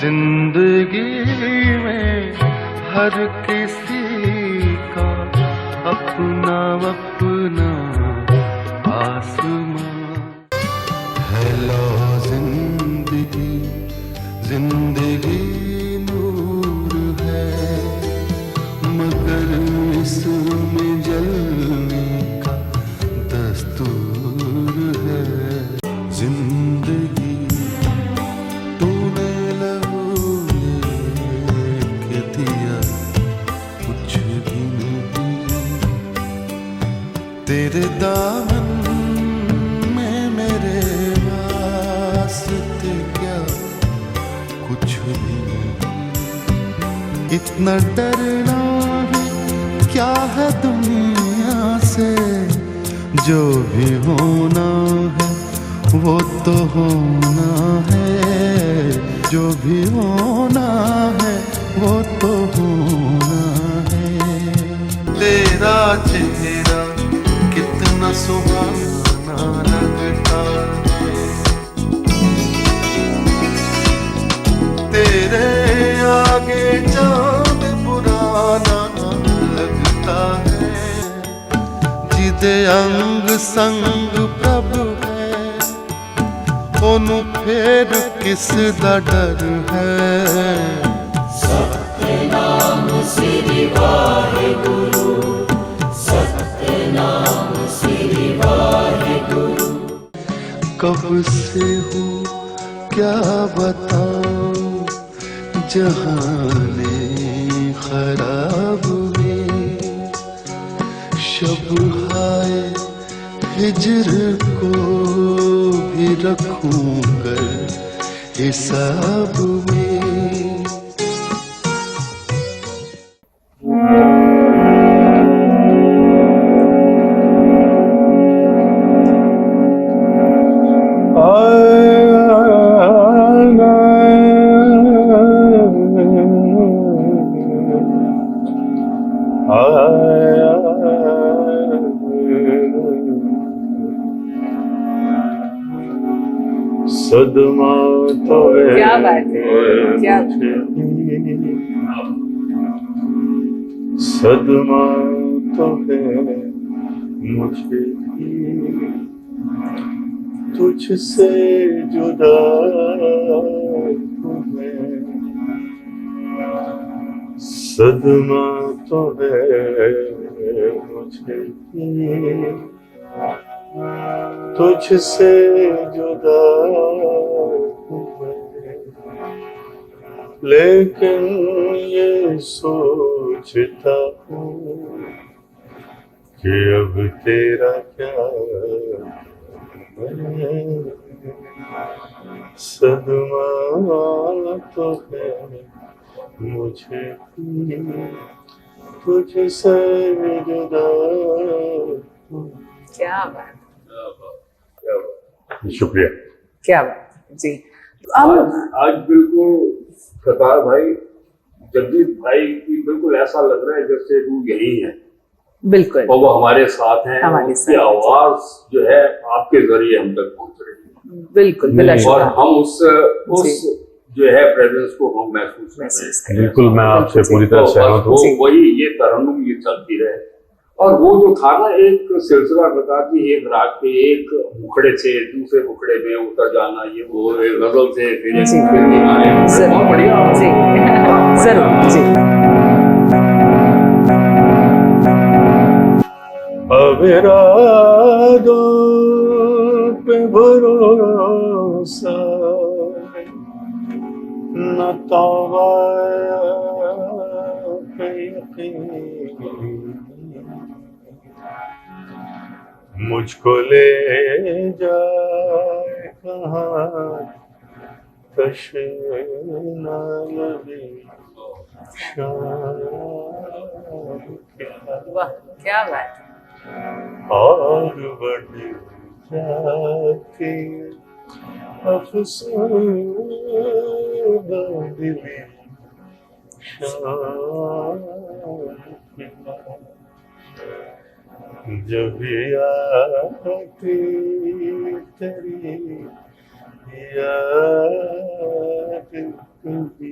जिंदगी में हर किसी का अपना अपना आसमां। हेलो जिंदगी, जिंदगी नूर है मगर इसमें जलने का दस्तूर है। जिंदगी तूने लहू लेके दिया कुछ भी नहीं, तेरे दामन में मेरे वास्ते क्या कुछ भी नहीं। इतना डरना भी क्या है दुनिया से, जो भी होना है वो तो होना है, जो भी होना है वो तो होना है। तेरा चेहरा कितना सुहाना लगता है, तेरे आगे चांद पुराना लगता है। जिदे अंग संग प्रभु है, ओनू फेर किस दा डर है। सतनाम श्री वाहेगुरु, सतनाम श्री वाहेगुरु। कब से हूँ क्या बताऊं जहाने खराब में, शब हाय हिजर को भी रखूंगा हिसाब में। सदमा तो है, क्या बात है, क्या सदमा तो है मुझे तुझसे जुदा हूँ मैं। सदमा तो है मुझे तुझसे जुदा हूँ मैं, लेकिन ये सोचता हूँ कि अब तेरा क्या है। सदमा तो है मुझे तुझसे जुदा हूँ। क्या बात, शुक्रिया। क्या बात जी। आज बिल्कुल कतार भाई, जगदीप भाई की बिल्कुल ऐसा लग रहा है जैसे वो यही है, बिल्कुल, और वो हमारे साथ हैं। हमारे उसकी साथ, आवाज जो है आपके जरिए हम तक पहुंच रही है, बिल्कुल बिला और शुक्र। हम उस जो है प्रेजेंस को हम महसूस कर रहे हैं। बिल्कुल, मैं आपसे पूरी तरह तो सहमत हूँ। वही ये तरन्नुम ये चलती रहे। और वो जो था ना एक सिलसिला प्रकार की, एक राग के एक मुखड़े से दूसरे मुखड़े में उतर जाना, ये वो एक गजल से फिर एक फिल्मी गाने, बहुत बढ़िया जी, जरूर जी। अब इरादों पे भरोसा न तौबा पे यकीन, मुझको ले जाए कहाँ तशना लबी शाम वाह, क्या बात है। और बढ़ जाती अफसोस दिली शाम, जब आती तेरी याद कभी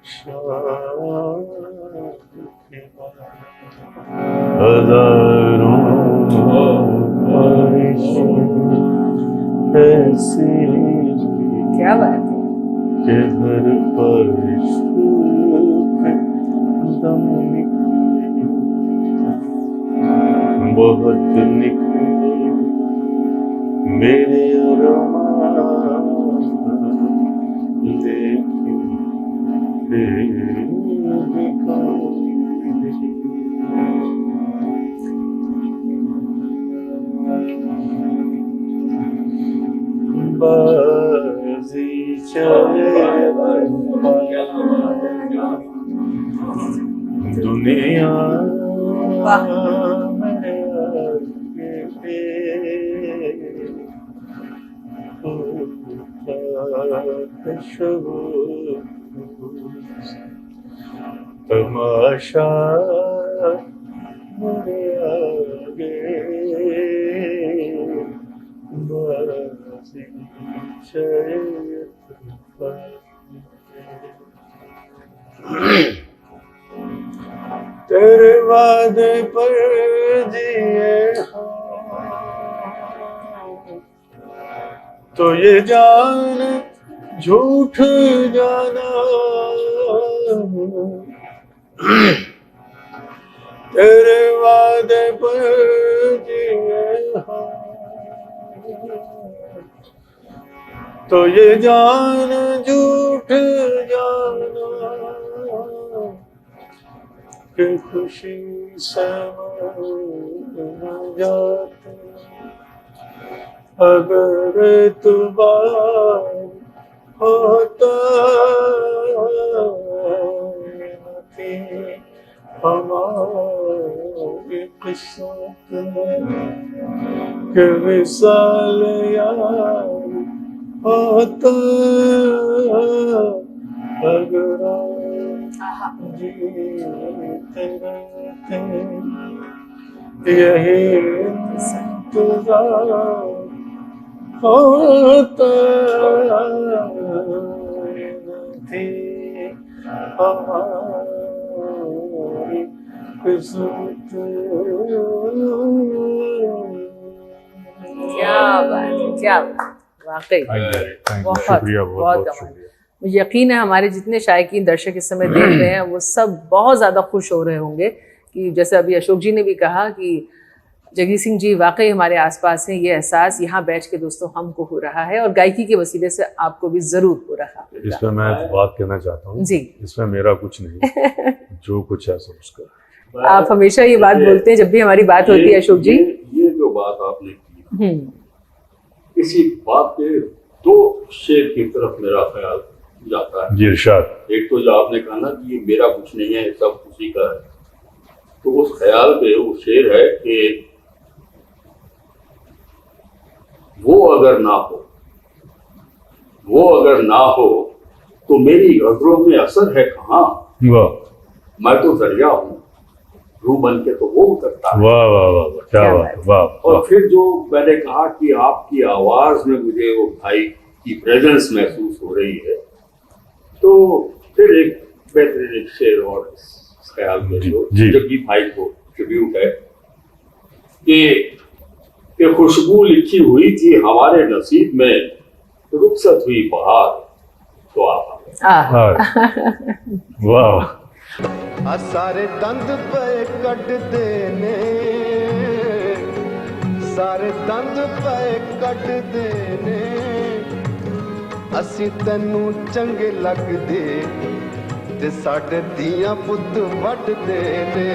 शाम के बाद हजारों बारिशें ऐसी क्या बात है। के हर बारिश पे दम निकले, बहुत निकले मेरे अरमान, लेकिन फिर भी कोई बाजी चले दुनिया वाह। मेरे आगे तमाशा मेरे आगे बाजी चले तेरे वादे पर जिए तो ये जान झूठ जाना, तेरे वादे पर जिए तो ये जान झूठ जाना, कि खुशी से मर जाते अगर एतबार होता न थी हमारी किस्मत में कि विसाल यार होता, अगर जीते रहते यही इंतजार होता थी हमारी किस्मत। क्या बात है, क्या बात है। वाकई बहुत शुक्रिया, बहुत बहुत बहुत कमाल। शुक्रिया। मुझे यकीन है हमारे जितने शायकीन दर्शक इस समय देख रहे हैं वो सब बहुत ज़्यादा खुश हो रहे होंगे कि जैसे अभी अशोक जी ने भी कहा कि जगजीत सिंह जी वाकई हमारे आसपास हैं, ये एहसास यहाँ बैठ के दोस्तों हमको हो रहा है और गायकी के वसीले से आपको भी ज़रूर हो रहा है। इसमें मैं बात कहना चाहता हूँ जी। इसमें मेरा कुछ नहीं, जो कुछ है सब उसका। आप हमेशा ये बात बोलते हैं जब भी हमारी बात होती है अशोक जी। ये जो बात आपने की, इसी बात के दो शेर की तरफ मेरा ख्याल जाता है। जी इरशाद। एक तो जो आपने कहा ना कि ये मेरा कुछ नहीं है, सब उसी का है, तो उस ख्याल पे वो शेर है कि वो अगर ना हो तो मेरी गजलों में असर है कहाँ, वाह मैं तो दरिया हूँ, रूह बन के तो वो उतरता है। वाह वाह वाह वाह, क्या बात है, वाह और वाह। फिर जो मैंने कहा कि आपकी आवाज में मुझे वो भाई की प्रेजेंस महसूस हो रही है, तो फिर एक बेहतरीन एक शेर और इस ख्याल में जो जी। जगजीत भाई को ट्रिब्यूट है कि खुशबू लिखी हुई थी हमारे नसीब में, रुखसत हुई बहार तो आप वाह। सारे दंद पे कटदे ने, सारे दंद पे कटदे ने, असी तैनू चंगे लगदे ते साडे धीआं पुत्त वड्डदे ने,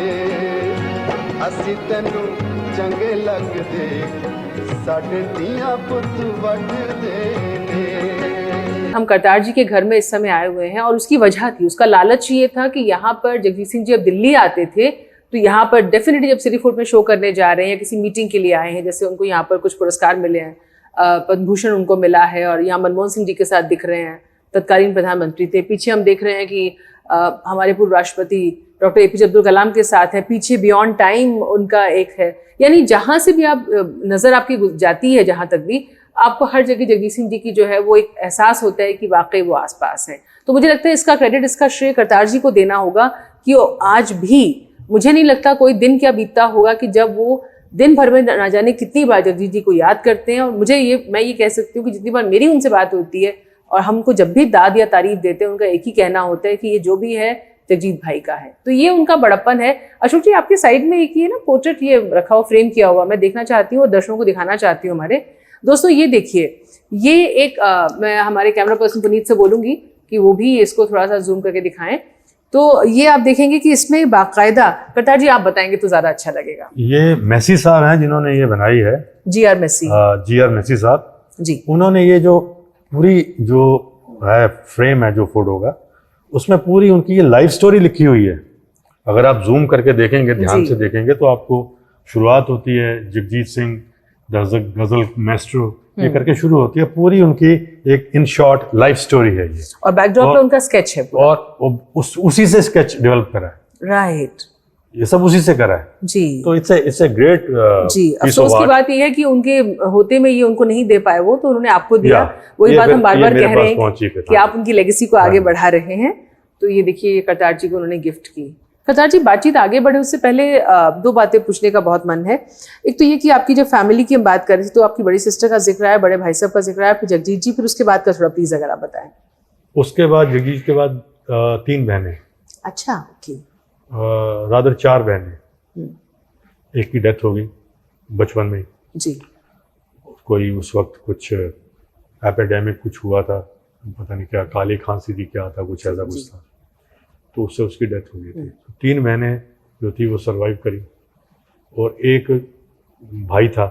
असी तैनू चंगे लगदे साडे धीआं पुत्त वड्डदे ने। हम करतार जी के घर में इस समय आए हुए हैं और उसकी वजह थी, उसका लालच ये था कि यहाँ पर जगजीत सिंह जी जब दिल्ली आते थे तो यहाँ पर डेफिनेटली जब सिटी फूड में शो करने जा रहे हैं या किसी मीटिंग के लिए आए हैं, जैसे उनको यहाँ पर कुछ पुरस्कार मिले हैं, पद्म भूषण उनको मिला है और यहाँ मनमोहन सिंह जी के साथ दिख रहे हैं, तत्कालीन प्रधानमंत्री थे, पीछे हम देख रहे हैं कि हमारे पूर्व राष्ट्रपति डॉक्टर APJ अब्दुल कलाम के साथ हैं, पीछे बियॉन्ड टाइम उनका एक है, यानी जहाँ से भी आप नज़र आपकी जाती है, जहाँ तक भी आपको हर जगह जगजीत सिंह जी की जो है वो एक एहसास होता है कि वाकई वो आसपास है। तो मुझे लगता है इसका क्रेडिट, इसका श्रेय करतार जी को देना होगा कि वो आज भी, मुझे नहीं लगता कोई दिन क्या बीतता होगा कि जब वो दिन भर में ना जाने कितनी बार जगजीत जी को याद करते हैं। और मैं ये कह सकती हूँ कि जितनी बार मेरी उनसे बात होती है और हमको जब भी दाद या तारीफ देते हैं, उनका एक ही कहना होता है कि ये जो भी है जगजीत भाई का है। तो ये उनका बड़प्पन है। अशोक जी, आपके साइड में एक ये ना पोर्ट्रेट ये रखा हुआ, फ्रेम किया हुआ, मैं देखना चाहती हूँ और दर्शकों को दिखाना चाहती हूँ हमारे दोस्तों। ये देखिए, ये एक मैं हमारे कैमरा पर्सन पुनीत से बोलूंगी कि वो भी इसको थोड़ा सा जूम करके दिखाएं। तो ये आप देखेंगे कि इसमें बाकायदा, करतार जी आप बताएंगे तो ज्यादा अच्छा लगेगा। ये मेसी साहब हैं जिन्होंने ये बनाई है, जी.आर. मेसी। जी.आर. मेसी साहब जी। उन्होंने ये जो पूरी जो है फ्रेम है जो फोटो का, उसमें पूरी उनकी ये लाइफ स्टोरी लिखी हुई है। अगर आप जूम करके देखेंगे, ध्यान से देखेंगे, तो आपको शुरुआत होती है जगजीत सिंह गजल मास्टर ये करके शुरू होती है। पूरी उनकी एक इन शॉर्ट लाइफ स्टोरी है ये, और बैकड्रॉप पे उनका स्केच है पूरा। और उसी से स्केच डेवलप करा है। राइट, ये सब उसी से करा है जी। तो इट्स ए ग्रेट जी। अफसोस की बात यह है कि उनके होते में ये उनको नहीं दे पाए वो, तो उन्होंने आपको दिया। वही बात हम बार बार कह रहे हैं कि आप उनकी लेगेसी को आगे बढ़ा रहे हैं। तो ये देखिए, ये करतार जी को उन्होंने गिफ्ट की। करतार जी, बातचीत आगे बढ़े उससे पहले दो बातें पूछने का बहुत मन है। एक तो ये कि आपकी जब फैमिली की हम बात कर रहे थे तो आपकी बड़ी सिस्टर का जिक्र आया, बड़े भाई साहब का जिक्र आया, फिर जगजीत जी, फिर उसके बाद का थोड़ा प्लीज अगर आप बताएं। उसके बाद जगजीत के बाद 3 बहनें। अच्छा, ओके। रादर 4 बहनें। एक की डेथ हो गई बचपन में जी। कोई उस वक्त कुछ एपिडेमिक कुछ हुआ था, पता नहीं क्या, काली खांसी थी, क्या था, कुछ ऐसा कुछ था, तो उससे उसकी डेथ हो गई थी। 3 बहनें जो थी वो सरवाइव करी, और एक भाई था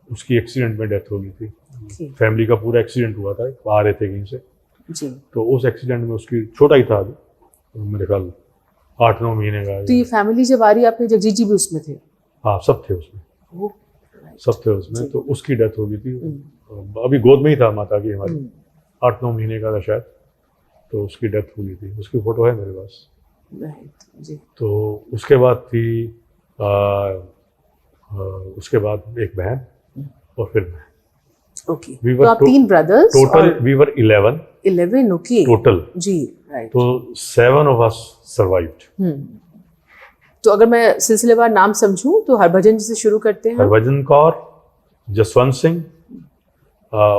उसकी एक्सीडेंट में डेथ हो गई थी। फैमिली का पूरा एक्सीडेंट हुआ था, आ रहे थे कहीं से जी। तो उस एक्सीडेंट में उसकी, छोटा ही था अभी, तो मेरे ख्याल 8-9 महीने का। तो ये फैमिली जब आ रही, आपके जगजीत जी भी उसमें थे? हाँ, सब थे उसमें, सब थे उसमें। तो उसकी डेथ हो गई थी, अभी गोद में ही था माता की हमारी, 8-9 महीने का था शायद, तो उसकी डेथ हो गई थी। उसकी फोटो है मेरे पास। जी। तो उसके बाद थी उसके बाद एक बहन और फिर मैं। ओके। तो आप 3 brothers? Total we were 11। Okay. Total जी, राइट। तो 7 ऑफ अस सर्वाइव्ड। तो अगर मैं सिलसिलेवार नाम समझूं तो हरभजन जी से शुरू करते हैं। हरभजन कौर, जसवंत सिंह,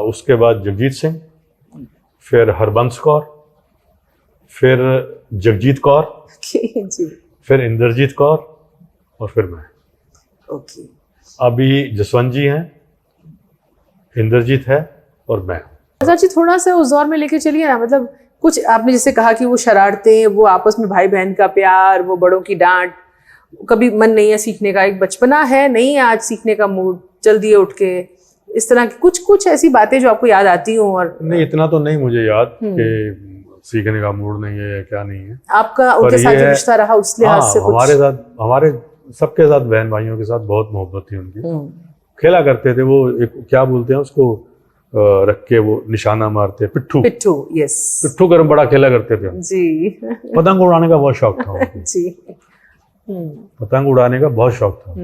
उसके बाद जगजीत सिंह, फिर हरबंस कौर, फिर जगजीत कौर, जी। फिर इंद्रजीत कौर, और फिर मैं। ओके। अभी जसवंत जी हैं, इंद्रजीत है, और मैं। जी, थोड़ा सा उस दौर में लेके चलिए ना, मतलब कुछ आपने जैसे कहा कि वो शरारतें, वो आपस में भाई बहन का प्यार, वो बड़ों की डांट, कभी मन नहीं है सीखने का, एक बचपना है, नहीं है आज सीखने का मूड, चल दिए उठ के, इस तरह की कुछ ऐसी बातें जो आपको याद आती हो? और नहीं, इतना तो नहीं मुझे याद कि सीखने का मूड नहीं है या क्या नहीं है। आपका उनके साथ जो रिश्ता रहा उस लिहाज से? हमारे साथ, हमारे सबके साथ, बहन भाइयों के साथ बहुत मोहब्बत थी उनकी। खेला करते थे वो, एक क्या बोलते हैं उसको, रख के वो निशाना मारते, पिट्ठू। यस। पिट्ठू कर बड़ा खेला करते थे जी। पतंग उड़ाने का बहुत शौक था उनको। जी। पतंग उड़ाने का बहुत शौक था।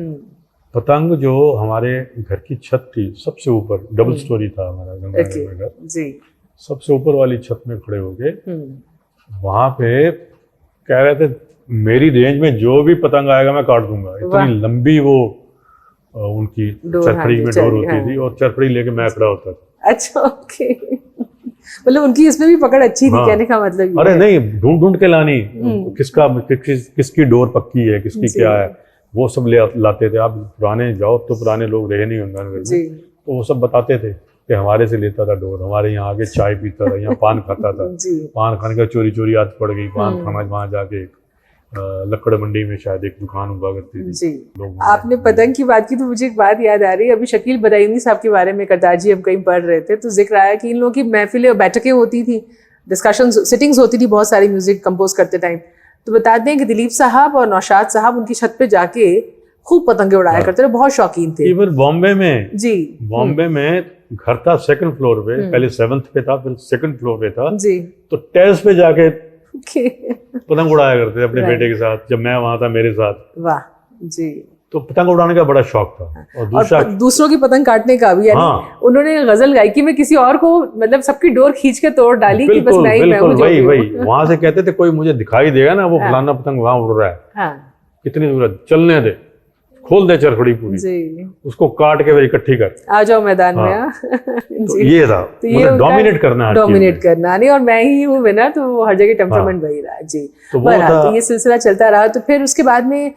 पतंग जो हमारे घर की छत थी, सबसे ऊपर, डबल स्टोरी था हमारा गंगानगर में घर जी, सबसे ऊपर वाली छत में खड़े होके वहां पे कह रहे थे, मेरी रेंज में जो भी पतंग आएगा मैं काट दूंगा। इतनी लंबी वो उनकी चरखड़ी में डोर होती थी, और चरखड़ी लेके मैं खड़ा होता था। अच्छा, ओके। मतलब उनकी इसमें भी पकड़ अच्छी थी, कहने का मतलब। अरे नहीं, ढूंढ ढूंढ के लानी, किसकी डोर पक्की है, किसकी क्या है, वो सब ले लाते थे। आप पुराने जाओ तो पुराने लोग रहे नहीं गंगानगर में, तो वो सब बताते थे कि हमारे से लेता था डोर, हमारे यहाँ आके चाय पीता था, यहाँ पान खाता था। पान खाने का चोरी चोरी आदत पड़ गई, पान खाना वहाँ जाके लकड़ मंडी में शायद एक दुकान हुआ करती थी। जी। आपने पतंग की बात की तो मुझे एक बात याद आ रही है। अभी शकील बदायूनी साहब के बारे में करतार जी हम कहीं पढ़ रहे थे, तो जिक्र आया कि इन लोगों की महफिलें और बैठकें होती थी, डिस्कशन सिटिंग्स होती थी बहुत सारी म्यूजिक कंपोज करते टाइम। तो बताते हैं कि दिलीप साहब और नौशाद साहब उनकी छत पे जाके खूब पतंगे उड़ाया करते थे, बहुत शौकीन थे। इवन बॉम्बे में, जी, बॉम्बे में घर था 2nd फ्लोर पे, पहले 7th पे था, फिर 2nd फ्लोर पे था जी, तो टेरेस पे जाके पतंग उड़ाया करते थे अपने बेटे के साथ, जब मैं वहां था मेरे साथ। वाह जी। तो पतंग उड़ाने का बड़ा शौक था। और दूसरा और दूसरों की पतंग काटने का भी, यानी हाँ। उन्होंने गजल गायकी में किसी और को मतलब सबकी डोर खींच के तोड़ डाली कि बस बिल्कुल मैं ही मैं हूँ बिल्कुल जो वही भी वही हूँ। वहां से कहते थे कोई मुझे दिखाई देगा ना वो हाँ। फलाना पतंग वहां उड़ रहा है, हाँ कितनी दूर है, चलने दे, खोल दे चरखड़ी पूरी, जी, उसको काट के फिर इकट्ठी कर। आ जाओ मैदान में। हाँ। हाँ। तो जी। ये था, तो ये मतलब उनका डोमिनेट करना हर चीज डोमिनेट में। करना नहीं, और मैं ही हूँ विनर, तो वो हर जगह टेम्परामेंट वही रहा। जी। तो वो बहरहाल, था- तो ये सिलसिला चलता रहा। तो फिर उसके बाद में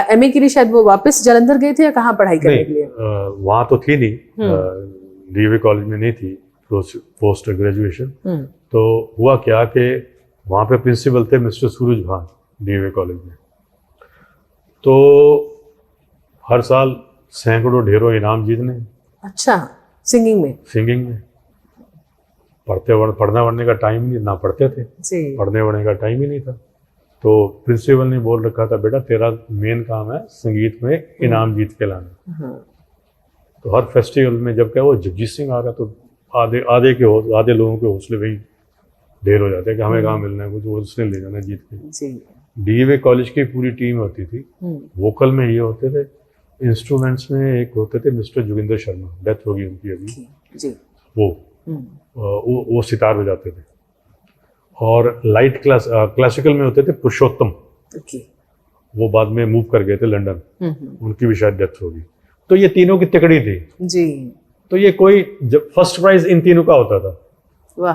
एमए के लिए शायद वो वापस जालंधर गए थे या कहाँ पढ़ाई करने के लिए? वहाँ तो थी नहीं, डीएवी कॉलेज में नहीं थी पोस्ट ग्रेजुएशन। तो हुआ क्या कि वहाँ पे प्रिंसिपल थे मिस्टर सूरज भान डीएवी कॉलेज में। तो हर साल सैकड़ों ढेरों इनाम जीतने अच्छा, सिंगिंग में? सिंगिंग में। पढ़ना वढ़ने का टाइम नहीं, ना पढ़ते थे, जी। पढ़ने वढ़ने का टाइम ही नहीं था। तो प्रिंसिपल ने बोल रखा था बेटा तेरा मेन काम है संगीत में इनाम जीत के लाना। हाँ। तो हर फेस्टिवल में जब क्या वो जगजीत सिंह आ रहा तो आधे लोगों के हौसले वही ढेर हो जाते हैं कि हमें कहाँ मिलना है, कुछ वो उसने ले जाना जीत के। जी। डीएवी कॉलेज की पूरी टीम होती थी। वोकल में ये होते थे, इंस्ट्रूमेंट्स में एक होते थे मिस्टर जोगिंदर शर्मा, डेथ होगी उनकी अभी। जी। वो सितार बजाते थे। और लाइट क्लासिकल में होते थे पुरुषोत्तम, ओके। वो बाद में मूव कर गए थे लंदन, उनकी भी शायद डेथ होगी। तो ये तीनों की तिकड़ी थी। जी। तो ये कोई जब फर्स्ट प्राइज इन तीनों का होता था। वाह।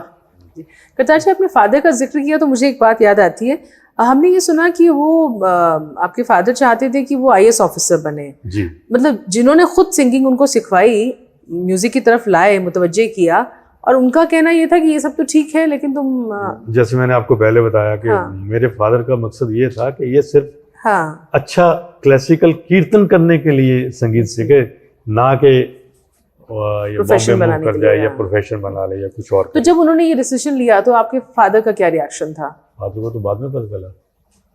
करतार जी, आपने फादर का जिक्र किया तो मुझे एक बात याद आती है। हमने ये सुना कि वो आपके फादर चाहते थे कि वो आईएएस ऑफिसर बने। जी। मतलब जिन्होंने खुद सिंगिंग उनको सिखवाई, म्यूजिक की तरफ लाए, मुतवज्जे किया, और उनका कहना ये था कि ये सब तो ठीक है लेकिन तुम जैसे मैंने आपको पहले बताया कि हाँ। मेरे फादर का मकसद ये था कि ये सिर्फ हाँ। अच्छा क्लासिकल कीर्तन करने के लिए संगीत सीखे, ना कि ये Profession बॉम्बे बनाने मूव के कर जाए लिए, या हाँ। प्रोफेशन बना ले या कुछ और तो करे। जब उन्होंने ये डिसीजन लिया तो आपके फादर का क्या रिएक्शन था? फादर को तो बाद में पता चला,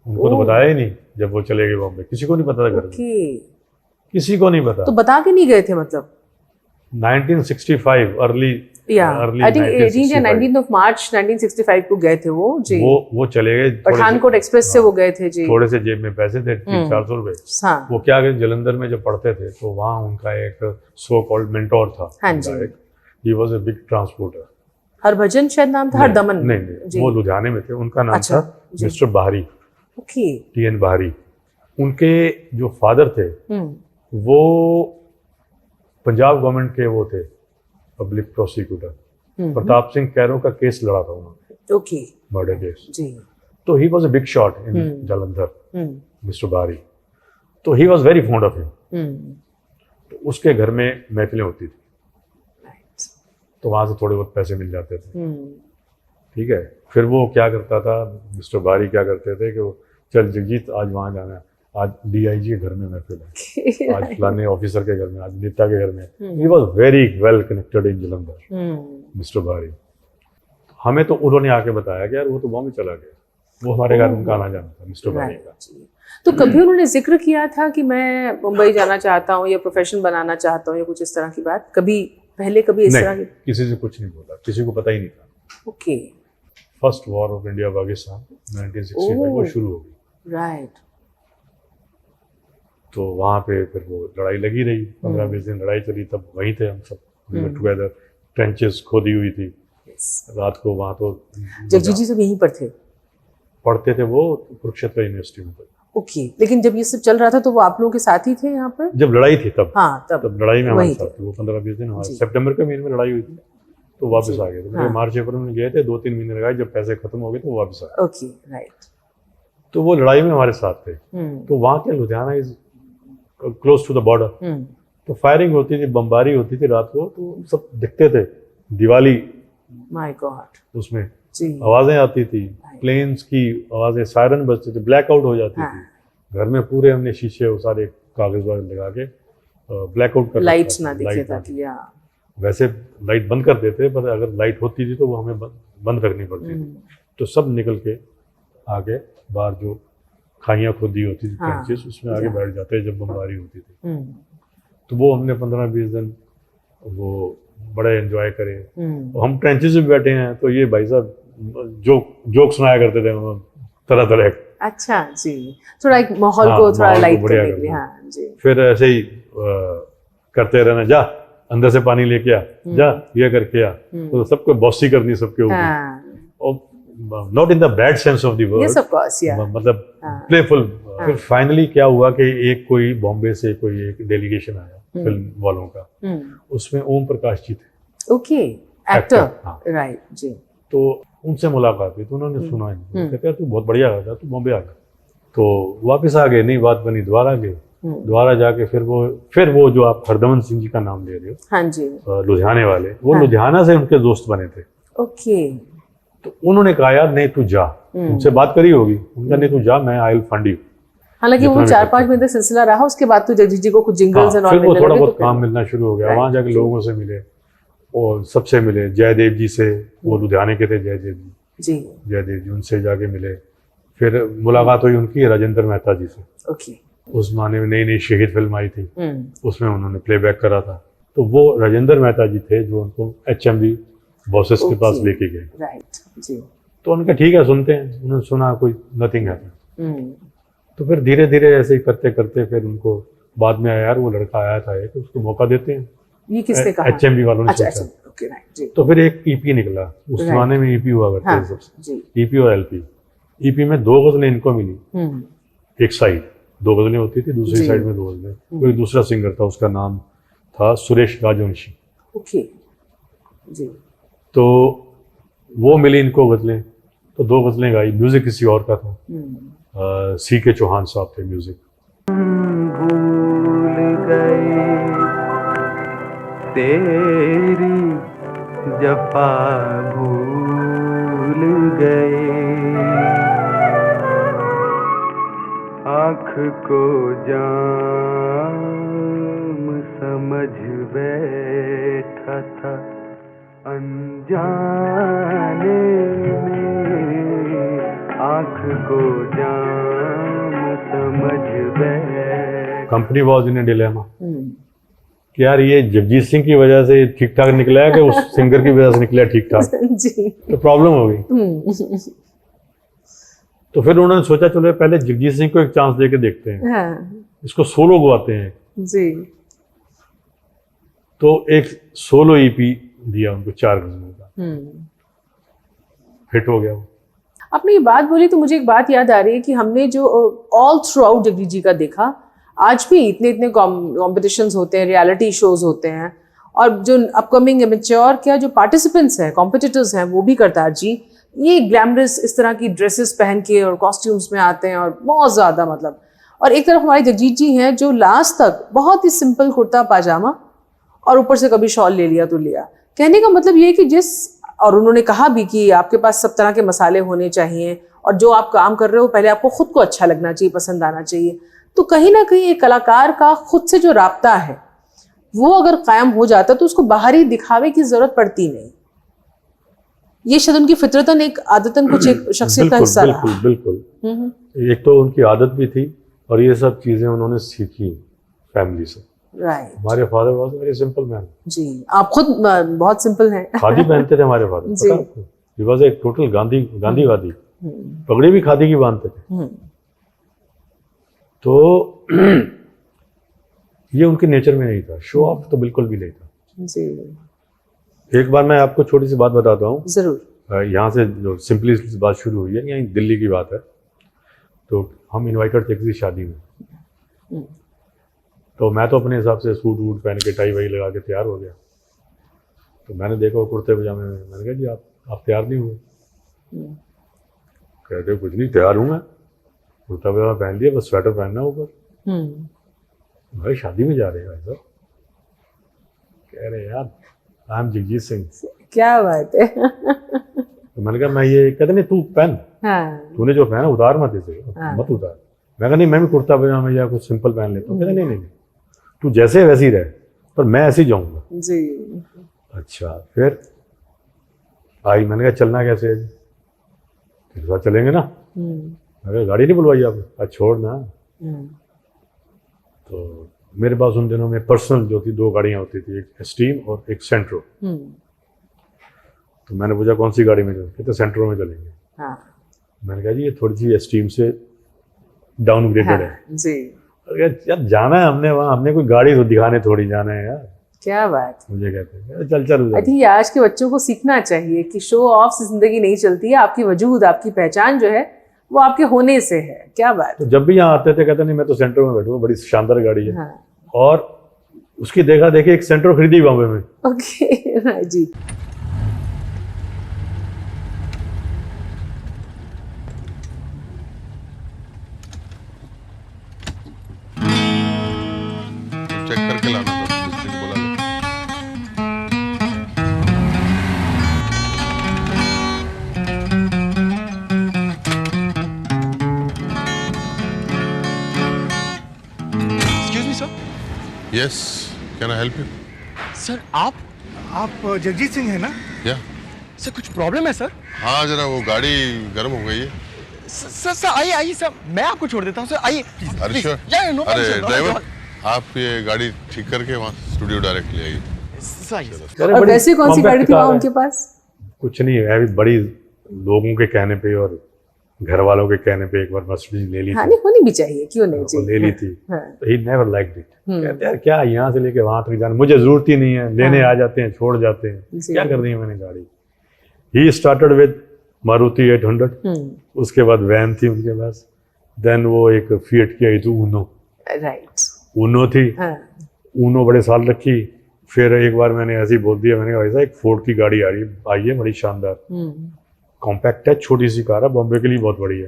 उनको तो बताया ही नहीं। जब वो चले गए बॉम्बे किसी को नहीं पता था घर में, ओके। किसी को नहीं पता। तो बता के नहीं गए थे मतलब? 1965 अर्ली या आई थिंक 18 या 19 ऑफ मार्च 1965 को गए थे वो। जी। वो चले गए पठानकोट एक्सप्रेस से वो गए थे। जी। थोड़े से जेब में पैसे थे 300-400 रुपए। हाँ। वो क्या गए जलंधर में जब पढ़ते थे तो वहाँ उनका एक सो कॉल्ड मेंटोर था। हाँ जी। He was a big transporter. Harbhajan शायद नाम था, हरदमन? नहीं, वो लुधियाने में थे। उनका नाम अच्छा, था मिस्टर बाहरी, ओके। टीएन बाहरी। उनके जो फादर थे वो पंजाब गवर्नमेंट के वो थे पब्लिक प्रोसिक्यूटर। प्रताप सिंह कैरो का केस लड़ा था उन्होंने, ओके। Murder case. जी। तो he was a big shot in Jalandhar, mister Bahri. तो he was very fond of him. तो उसके घर में महफिलें होती थी, तो वहां से थोड़े बहुत पैसे मिल जाते थे। ठीक है। फिर वो क्या करता था, मिस्टर बाहरी क्या करते थे कि वो चल जगजीत आज वहां जाना है, आज डीआईजी के घर में महफिल है, आज फलाने ऑफिसर के घर में, आज नेता के घर में। ही was very well connected in Jalandhar mister बाहरी। हमें तो उन्होंने आके बताया कि यार वो तो बॉम्बे चला गया, वो हमारे घर में उनका आना जाना था मिस्टर बाहरी का। तो कभी उन्होंने जिक्र किया था कि मैं मुंबई जाना चाहता हूँ या प्रोफेशन बनाना चाहता हूँ या कुछ इस तरह की बात? कभी पहले कभी इस तरह की? किसी से कुछ नहीं बोला, किसी को पता ही नहीं था। Okay. First war of India Pakistan 1965 को शुरू हो गई। राइट। तो वहाँ पे फिर वो लड़ाई लगी रही, 15-20 दिन लड़ाई चली। तब वहीं थे हम सब टुगेदर, ट्रेंचेस खोदी हुई थी। रात को वहाँ तो जगजीत जी सब यहीं पर थे? पढ़ते थे वो कुरुक्षेत्र यूनिवर्सिटी में। ओके। लेकिन जब ये सब चल रहा था तो वो आप लोगों के साथ ही थे यहाँ पर? जब लड़ाई थी तब। हाँ, तब लड़ाई में हमारे वहीं साथ थे वो 15-20 दिन। हमारे जी। सितंबर के महीने में लड़ाई हुई थी, तो वापस आ गए थे। हाँ। मार्च अप्रैल में गए थे, 2-3 महीने लगाए, जब पैसे खत्म हो गए तो वापस आए। ओके। राइट। तो वो लड़ाई में हमारे साथ थे। तो वहाँ के Ludhiana is close to the border. तो फायरिंग होती थी, बमबारी होती थी रात को, तो सब दिखते थे। Diwali, my God. उसमें जी। आवाजें आती थी, प्लेन्स की आवाजें, सायरन बजते थे, ब्लैकआउट हो जाती हाँ। थी। घर में पूरे हमने शीशे वो सारे कागज वागज लगा के ब्लैकआउट कर लाइट्स ना दिखे ताकि। या वैसे लाइट बंद कर देते, पर अगर लाइट होती थी तो वो हमें बंद रखनी पड़ती थी। तो सब निकल के आगे बाहर जो खाइयाँ खोदी होती थी, हाँ। ट्रेंचेस, उसमें आगे बैठ जाते जब बमबारी होती थी। तो वो हमने 15-20 दिन वो बड़े एंजॉय करे। हम ट्रेंचेस में बैठे हैं तो ये भाई साहब जोक सुनाया करते थे, तरह तरह के। अच्छा जी, थोड़ा एक माहौल हाँ, को थोड़ा माहौल को लाइट बढ़िया करने के लिए। करना। हाँ जी। फिर ऐसे ही करते रहना, जा अंदर से पानी लेके आ, जा ये करके आ, तो सबको बॉसी करनी सबके ऊपर, हाँ, और not in the bad sense of the yes word, of course, yeah. मतलब हाँ। प्लेफुल। फिर फाइनली क्या हुआ कि एक कोई बॉम्बे से कोई एक डेलीगेशन आया फिल्म वालों का, उसमें ओम प्रकाश जी थे, ओके, एक्टर, हाँ। राइट जी। तो उनसे मुलाकात हुई तो उन्होंने सुना ही नहीं, कहते हैं तू बहुत बढ़िया गाता, तू बॉम्बे आ गया। तो वापस आ गए, नहीं बात बनी, दोबारा गए, दोबारा जाके फिर वो जो आप हरदमन सिंह जी का नाम ले रहे हो, हाँ जी, लुधियाने वाले, वो हाँ। लुधियाना से उनके दोस्त बने थे। ओके, तो उन्होंने कहा यार नहीं तू जा, उनसे बात करी होगी, उनका नहीं तू जा, मैं आई विल फंड यू। हालांकि वो जितना भी 4-5 महीने सिलसिला रहा, उसके बाद तो जगजीत जी को कुछ जिंगल्स एंड ऑल फिर वो मिलने थोड़ा लगे, बहुत तो काम मिलना शुरू हो गया, Right, वहां जाके जी। लोगों से मिले और सबसे मिले, जयदेव जी से, वो लुधियाने के थे जयदेव जी, जी, जयदेव जी उनसे जाके मिले। फिर मुलाकात हुई उनकी राजेंद्र मेहता जी से, ओके, उस माने में नई नई शहीद फिल्म आई थी, हम्म, उसमें उन्होंने प्लेबैक करा था। तो वो राजेंद्र मेहता जी थे जो उनको HMV बॉसेस के पास Okay. लेके गए। राइट जी, तो उनका ठीक है सुनते हैं, उन्होंने सुना कोई नथिंग है। हम्म, तो फिर धीरे धीरे ऐसे ही करते करते फिर उनको बाद में आया यार वो लड़का आया था एक, उसको मौका देते हैं, ये किसने कहा? HMV वालों ने अच्छा, सोचा। अच्छा, ओके, राइट जी, तो फिर एक EP निकला, उस Right. जमाने में EP हुआ करते हाँ थे सबसे, जी, EP और LP। EP में 2 गजलें इनको मिली, हम्म, एक साइड 2 गजलें होती थी, दूसरी जी। साइड में 2 गजलें। कोई दूसरा सिंगर था, उसका नाम था सुरेश राजवंशी। ओके जी, तो वो मिली इनको गजलें, तो 2 गजलें गाई, म्यूजिक किसी और का था, CK चौहान साहब थे म्यूजिक। भूल गए तेरी जफा भूल गए, आँख को जाम समझ बैठा था अनजाने में, आँख को जाम समझ बैठा। Company was in a dilemma hmm, कि यार ये जगजीत सिंह की वजह से ठीक ठाक निकला है कि उस सिंगर की वजह से निकला ठीक ठाक, जी, तो प्रॉब्लम हो गई। तो फिर उन्होंने सोचा चलो पहले जगजीत सिंह को एक चांस दे के देखते हैं, हाँ इसको सोलो गवाते हैं। जी, तो एक सोलो EP दिया उनको 4 गजलों का, हिट हो गया वो। आपने ये बात बोली तो मुझे एक बात याद आ रही है कि हमने जो ऑल थ्रू आउट जगजीत जी का देखा, आज भी इतने इतने कॉम्पिटिशन्स होते हैं, रियलिटी शोज होते हैं, और जो अपकमिंग एमेच्योर क्या जो पार्टिसिपेंट्स हैं, कॉम्पिटिटर्स हैं, वो भी करतार जी ये ग्लैमरस इस तरह की ड्रेसेस पहन के और कॉस्ट्यूम्स में आते हैं, और बहुत ज़्यादा मतलब। और एक तरफ हमारे जगजीत जी हैं जो लास्ट तक बहुत ही सिंपल कुर्ता पाजामा और ऊपर से कभी शॉल ले लिया तो लिया। कहने का मतलब ये है कि और उन्होंने कहा भी कि आपके पास सब तरह के मसाले होने चाहिए, और जो आप काम कर रहे हो पहले आपको खुद को अच्छा लगना चाहिए, पसंद आना चाहिए। तो कहीं ना कहीं एक कलाकार का खुद से जो राब्ता है वो अगर कायम हो जाता तो उसको बाहरी दिखावे की जरूरत पड़ती नहीं। ये शायद उनकी फितरतन एक आदतन कुछ एक शख्सियत का हिस्सा रहा। बिल्कुल बिल्कुल। एक तो उनकी आदत भी थी और ये सब चीजें उन्होंने सीखी फैमिली से। राइट हमारे father was very simple man. जी, आप खुद बहुत सिंपल हैं। खादी पहनते थे हमारे फादर, जी। पता है आपको? ही वाज एक टोटल गांधीवादी। पगड़ी भी खादी की बांधते थे। तो ये उनके नेचर में नहीं था, शो ऑफ तो बिल्कुल भी नहीं था। जी एक बार मैं आपको छोटी सी बात बताता हूँ। जरूर। यहाँ से जो सिंपली बात शुरू हुई है, यहीं दिल्ली की बात है। तो हम इनवाइटेड थे किसी शादी में, तो मैं तो अपने हिसाब से सूट वूट पहन के टाई वाई लगा के तैयार हो गया। तो मैंने देखा वो कुर्ते पजामे में, मैंने कहा जी आप तैयार नहीं हुए? कहते कुछ नहीं, तैयार हूँ मैं, कुर्ता पजामा पहन लिया, बस स्वेटर पहनना ऊपर। भाई शादी में जा रहे हैं भाई साहब? कह रहे यार आई एम जगजीत सिंह। क्या बात है। तो मैंने कहा मैं ये, कहते नहीं तू पहन, हाँ तूने जो पहना उतार मत इसे, हाँ। मत उतार। मैं कहा नहीं मैं भी कुर्ता पजामा या कुछ सिंपल पहन लेता हूँ। कहते नहीं नहीं तू जैसे वैसे ही रहे, पर मैं ऐसे ही जाऊँगा। जी। अच्छा फिर आई, मैंने कहा चलना कैसे है? तेरे साथ चलेंगे ना। मैं कहा गाड़ी नहीं बुलवाई आप? अच्छा छोड़ ना। तो मेरे पास उन दिनों में पर्सनल जो थी 2 गाड़ियाँ होती थी, एक एस्टीम और एक सेंट्रो। तो मैंने पूछा कौन सी गाड़ी में चलें? कहते सेंट्रो में चलेंगे। हाँ मैंने कहा जी ये थोड़ी सी एस्टीम से डाउनग्रेडेड है। हाँ, जी यार जाना है हमने वहाँ, हमने कोई गाड़ी तो दिखाने थोड़ी जाना है यार। क्या बात। मुझे कहते हैं चल चल आई थिंक आज के बच्चों को सीखना चाहिए कि शो ऑफ से जिंदगी नहीं चलती है, आपकी वजूद आपकी पहचान जो है वो आपके होने से है। क्या बात। तो जब भी यहाँ आते थे कहते नहीं मैं तो सेंटर में बैठूंगा, बड़ी शानदार गाड़ी है। हाँ और उसकी देखा देखी एक सेंटर खरीदी बॉम्बे में। ओके जी। चेक करके लाना था, मिस्त्री को बोला ले। Excuse me sir. Yes, can I help you? Sir आप जगजीत सिंह है ना? या सर कुछ प्रॉब्लम है सर? हाँ, जरा वो गाड़ी गर्म हो गई है। सर आइए सर, मैं आपको छोड़ देता हूँ सर, आइए प्लीज। अरे श्योर। नो अरे ड्राइवर, आप ये गाड़ी ठीक करके वहाँ स्टूडियो डायरेक्ट ले आइए। सर आइए सर। अरे और बड़ी वैसे कौन सी compact गाड़ी थी कार वहाँ है। उनके पास? कुछ नहीं है, अभी बड़ी लोगों के कहने पे और घर वालों के कहने पे एक बार मर्सिडीज ले ली हाँ थी। नहीं होनी भी चाहिए, क्यों नहीं वो चाहिए। ले ली थी। हाँ, ही नेवर लाइक्ड इट। कहते यार क्या यहाँ से लेके वहां तक जाना, मुझे जरूरत ही नहीं है, लेने आ जाते हैं छोड़ जाते हैं, जी। क्या कर दी है मैंने गाड़ी। ही स्टार्टेड विद मारुति 800, उसके बाद वैन थी उनके पास, देन वो एक फिएट की आई थी ऊनो। राइट। ऊनो थी, हाँ ऊनो बड़े साल रखी। फिर एक बार मैंने ऐसे ही बोल दिया, मैंने कहा ऐसा एक फोर्ड की गाड़ी आई है बड़ी शानदार, कॉम्पैक्ट है, छोटी सी कार है, बॉम्बे के लिए बहुत बड़ी है।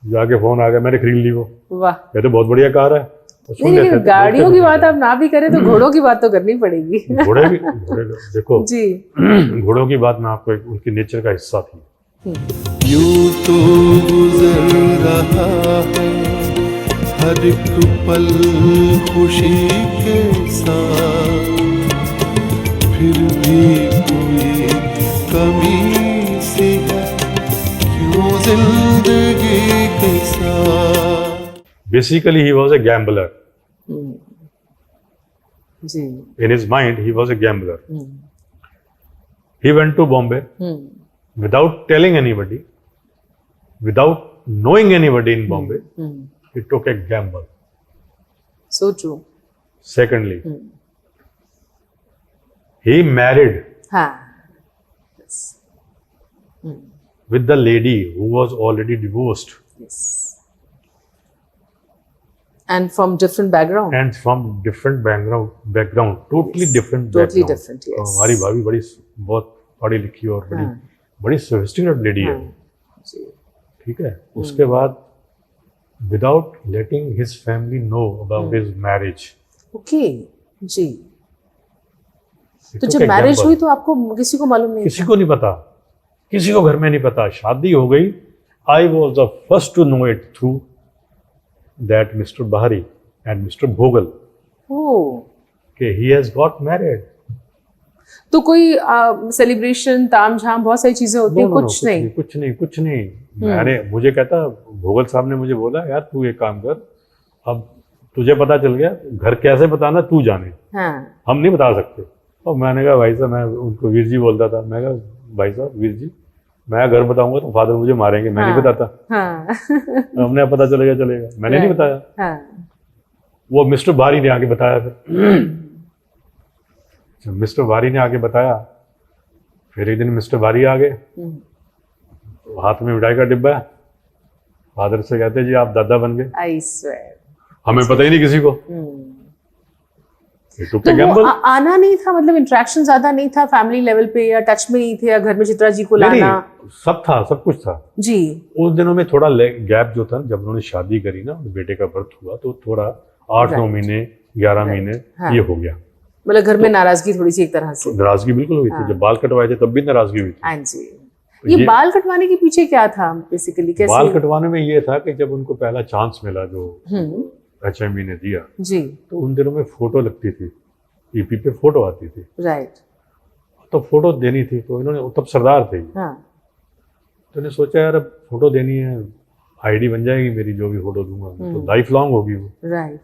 जाके फोन आ गया, मैंने खरीद ली वो। वाह। कहते बहुत बढ़िया कार है। तो सुन नहीं लेते लेकिन थे, गाड़ियों बोलते की थे। बात आप ना भी करें तो घोड़ों की बात तो करनी पड़ेगी। घोड़े देखो जी। घोड़ों की बात मैं आपको उनकी नेचर का हिस्सा थी। यूं तो गुजर रहा है हर एक पल खुशी के साथ, फिर भी कोई कमी सी है क्यों जिंदगी के साथ। Basically, he was a gambler. Ji. In his mind, he was a gambler. He went to Bombay without telling anybody, without knowing anybody in Bombay. He took a gamble. So true. Secondly, he married हाँ। with the lady who was already divorced Yes. And from different background. and from different background, totally Yes. different Totally background. different, yes. हमारी भाभी बड़ी बहुत पढ़ी लिखी और बड़ी sophisticated lady है, जी। ठीक है। उसके बाद without letting his family know about his marriage, okay जी। तो जब मैरिज हुई तो आपको किसी को मालूम नहीं किसी को नहीं पता, किसी को घर में नहीं पता। शादी हो गई, I was the first to know it through that mister Bahari and mister Bhogal oh. कि ही हैज गॉट मैरिड। तो कोई सेलिब्रेशन तामझाम बहुत सारी चीजें होती है, कुछ नहीं। कुछ नहीं। मैंने मुझे कहता, भोगल साहब ने मुझे बोला यार तू एक काम कर, अब तुझे पता चल गया, घर कैसे बताना तू जाने, हाँ हम नहीं बता सकते। और मैंने कहा भाई साहब, मैं उनको वीर जी बोलता था, मैं कहा भाई साहब वीर जी, मैं घर बताऊंगा तो फादर मुझे मारेंगे, मैं नहीं बताता। हाँ हमने पता चलेगा चलेगा, मैंने नहीं बताया। हाँ। वो मिस्टर बारी ने आके बताया। फिर मिस्टर बारी ने आके बताया, फिर एक दिन मिस्टर बारी आ गए, हाथ में मिठाई का डिब्बा, फादर से कहते जी आप दादा बन गए, आई स्वेयर। हमें पता ही नहीं किसी को। He took तो a वो gamble। आना नहीं था, मतलब इंटरेक्शन ज्यादा नहीं था फैमिली लेवल पे, या टच में नहीं थे, या घर में चित्रा जी को नहीं, लाना? नहीं, सब था, सब कुछ था। जी। उस दिनों में थोड़ा गैप जो था, जब उन्होंने शादी करी ना, बेटे का बर्थ हुआ, तो थोड़ा 8-9 महीने 11 महीने हाँ। ये हो गया। मतलब घर में नाराजगी थोड़ी सी एक तरह से। नाराजगी बिल्कुल हुई थी। जब बाल कटवाए थे तब भी नाराजगी हुई थी। हाँ जी। ये बाल कटवाने के पीछे क्या था बेसिकली, कैसे? बाल कटवाने में ये था कि जब उनको पहला चांस मिला जो HMV ने दिया, जी। तो उन दिनों में फोटो लगती थी, EP पे फोटो आती थी, राइट। तो फोटो देनी थी। तो इन्होंने, तब सरदार थे, हाँ। तो इन्होंने सोचा यार अब फोटो देनी है, ID बन जाएगी मेरी, जो भी फोटो दूंगा तो लाइफ लॉन्ग होगी वो। राइट।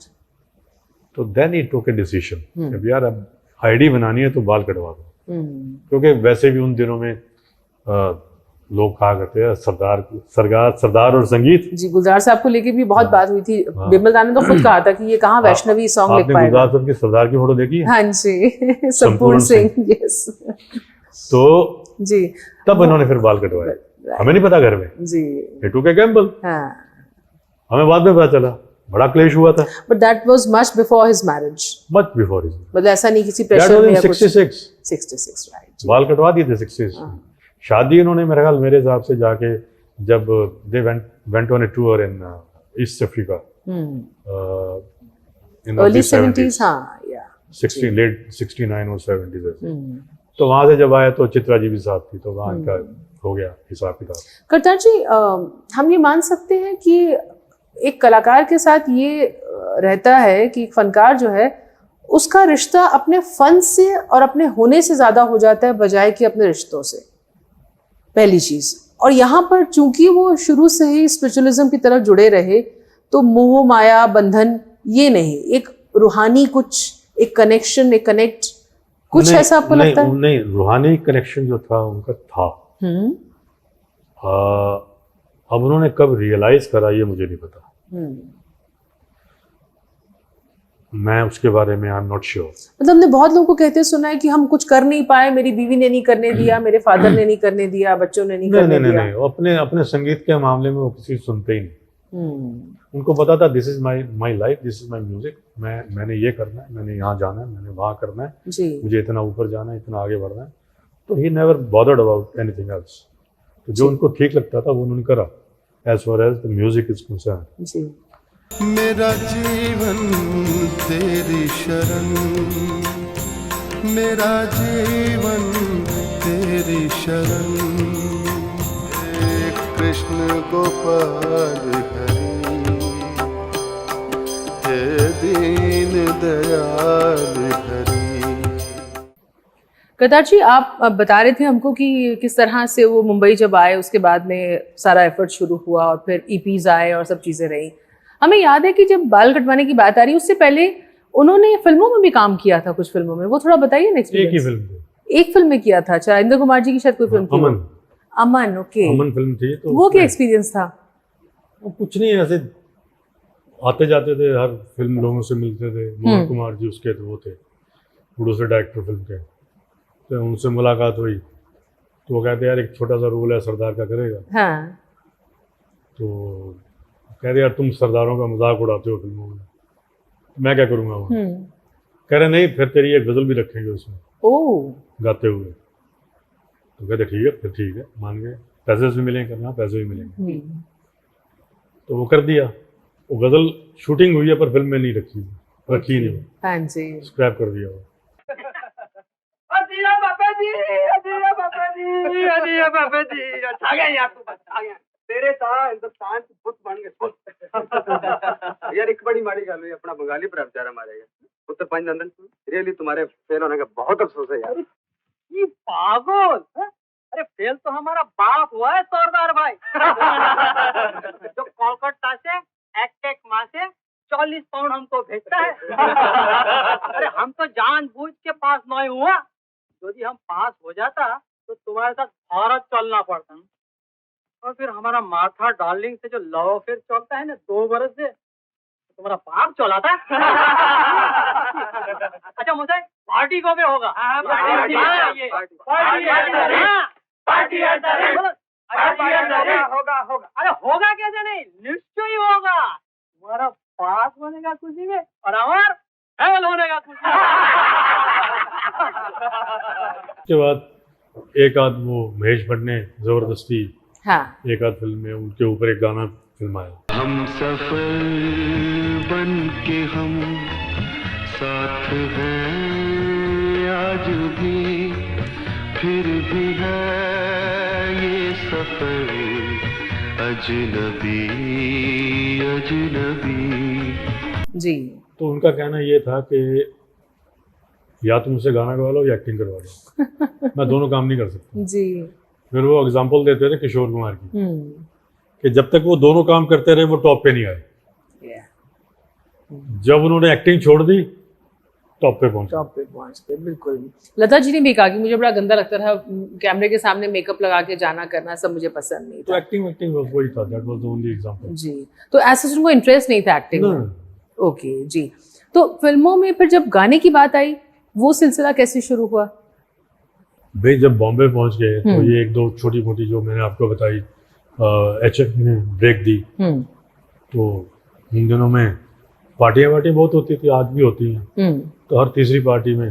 तो then he took a decision, अब यार अब ID बनानी है तो बाल कटवा दो, क्योंकि वैसे भी उन दिनों में लोग कहा करते हैं सरदार और संगीत। जी, गुलजार साहब को लेके भी बहुत बात हुई थी। हाँ। बिमल दा ने तो खुद कहा था कि ये कहाँ वैष्णवी सॉन्ग लिख आपने पाएगा। गुलजार साहब की सरदार की फोटो देखी है? हाँ जी, संपूर्ण सिंह, यस तो जी, तब इन्होंने फिर बाल कटवाए, हमें नहीं पता घर में, जी, इट टुक अ गैम्बल, हाँ। हमें बाद में पता चला, बड़ा क्लेश हुआ था। But that was much before his marriage, much before his, मतलब ऐसा नहीं किसी दैट प्रेशर वाज में इन या कुछ। 66, 66 राइट। बाल कटवा दिए थे 66। शादी उन्होंने मेरे ख्याल मेरे हिसाब से जाके जब they went on a tour in east Africa in early 70s, हाँ, या 60 लेट 69 और 70s ऐसे। तो वहां से जब आए तो चित्रा जी भी साथ थी, तो वहां का हो गया हिसाब किताब। करतार जी, हम ये मान सकते हैं कि एक कलाकार के साथ ये रहता है कि एक फनकार जो है उसका रिश्ता अपने फन से और अपने होने से ज्यादा हो जाता है बजाय कि अपने रिश्तों से, पहली चीज। और यहाँ पर चूंकि वो शुरू से ही स्पिरिचुअलिज्म की तरफ जुड़े रहे, तो मोह माया बंधन ये नहीं, एक रूहानी कुछ, एक कनेक्शन, एक कनेक्ट, कुछ नहीं, ऐसा आपको लगता है? नहीं, रूहानी कनेक्शन जो था उनका था। अब उन्होंने कब रियलाइज करा ये मुझे नहीं पता, मैं उसके बारे में आई एम नॉट श्योर। मतलब हमने बहुत लोगों को कहते सुना है कि हम कुछ कर नहीं पाए, मेरी बीवी ने नहीं करने दिया, मेरे फादर ने नहीं करने दिया, बच्चों ने नहीं करने दिया। नहीं, अपने अपने संगीत के मामले में वो किसी सुनते ही नहीं। उनको पता था this is my life, this is my music, मैंने ये करना है, मैंने यहाँ जाना है, मैंने वहाँ करना है जी, मुझे इतना ऊपर जाना है, इतना आगे बढ़ना है। तो he never bothered about anything else. तो जो उनको ठीक लगता था वो उन्होंने करा, as far as the music is concerned. जी, मेरा जीवन तेरी शरण, मेरा जीवन तेरी शरण, हे कृष्ण गोपाल हरि, हे दीन दयाल हरि। करतार जी, आप बता रहे थे हमको कि किस तरह से वो मुंबई जब आए उसके बाद में सारा एफर्ट शुरू हुआ और फिर ईपीज आए और सब चीज़ें रही। हमें याद है कि जब बाल कटवाने की बात आ रही है उससे पहले उन्होंने फिल्मों में भी काम किया था, कुछ फिल्मों में, वो थोड़ा बताइए ना एक ही एक्सपीरियंस। फिल्म थी, एक फिल्म में किया था, अच्छा, इंद्र कुमार जी की शायद कोई फिल्म थी, अमन, ओके, अमन फिल्म थी। तो वो क्या एक्सपीरियंस था? वो कुछ नहीं, ऐसे आते जाते थे, हर फिल्म लोगों से मिलते थे। मोहन कुमार जी उसके वो थे, प्रोड्यूसर डायरेक्टर फिल्म के, तो उनसे मुलाकात हुई तो वो कहते यार एक छोटा सा रोल है सरदार का, करेगा? हाँ, तो कह रहे यार तुम सरदारों का मजाक उड़ाते हो फिल्मों में, मैं क्या करूँगा वहाँ? कह रहे नहीं, फिर तेरी एक गजल भी रखेंगे उसमें ओह, गाते हुए। तो कहते ठीक है, फिर ठीक है, मान गए, पैसे भी मिलेंगे, करना पैसे भी मिलेंगे। तो वो कर दिया। वो गजल शूटिंग हुई है पर फिल्म में नहीं रखी नहीं, हाँ जी, स्क्रैप कर दिया वो। अदिया बाबा जी, अदिया बाबा जी, अदिया बाबा जी, आ गया यार, तू आ गया। तेरे ता हिंदुस्तान च बुत बन गए। यार एक बड़ी माड़ी गल हुई, अपना बंगाली भरा बेचारा मारे गया। पुत्र पंज नंदन, रियली तुम्हारे फेल होने का बहुत अफसोस है यार। ये पागल, अरे फेल तो हमारा बाप हुआ है सरदार भाई। जो कोलकाता से एक माह से 40 पाउंड हमको भेजता है। अरे हम तो जानबूझ के पास नहीं हुआ, यदि हम पास हो जाता तो तुम्हारे साथ भारत चलना पड़ता। और फिर हमारा माथा डार्लिंग से जो लव अफेयर चलता है ना 2 बरस से, तुम्हारा बाप चला था। अच्छा मुझे पार्टी को भी होगा, होगा। अरे होगा कैसे नहीं, निश्चय ही होगा। तुम्हारा पास होने का खुशी में और हमारा फेल होने का खुशी में। उसके बाद एक आध वो महेश भट्ट ने जबरदस्ती हाँ, एक आध फिल्म में उनके ऊपर एक गाना फिल्माया। हम सफर बन के हम साथ हैं आज भी, फिर भी है ये सफर अजनबी अजनबी। जी, तो उनका कहना ये था कि या तुम मुझसे गाना गवा लो या एक्टिंग करवा लो, मैं दोनों काम नहीं कर सकता। जी, फिर वो एग्जाम्पल देते थे किशोर कुमार की कि जब तक वो दोनों काम करते रहे वो टॉप पे नहीं आए। जब उन्होंने एक्टिंग छोड़ दी टॉप पे पहुंचे। टॉप पे पहुंच गए, बिल्कुल। लता जी ने भी कहा कि मुझे बड़ा गंदा लगता था कैमरे के सामने मेकअप लगा के जाना करना, सब मुझे पसंद नहीं तो था। एक्टिंग वही था, that was the only example. जी, तो ऐसा उनको इंटरेस्ट नहीं था एक्टिंग में। ओके जी। तो फिल्मों में फिर जब गाने की बात आई, वो सिलसिला कैसे शुरू हुआ? भाई जब बॉम्बे पहुंच गए तो ये एक दो छोटी मोटी जो मैंने आपको बताई HF ने ब्रेक दी, तो उन दिनों में पार्टियां बहुत होती थी, आज भी होती हैं। तो हर तीसरी पार्टी में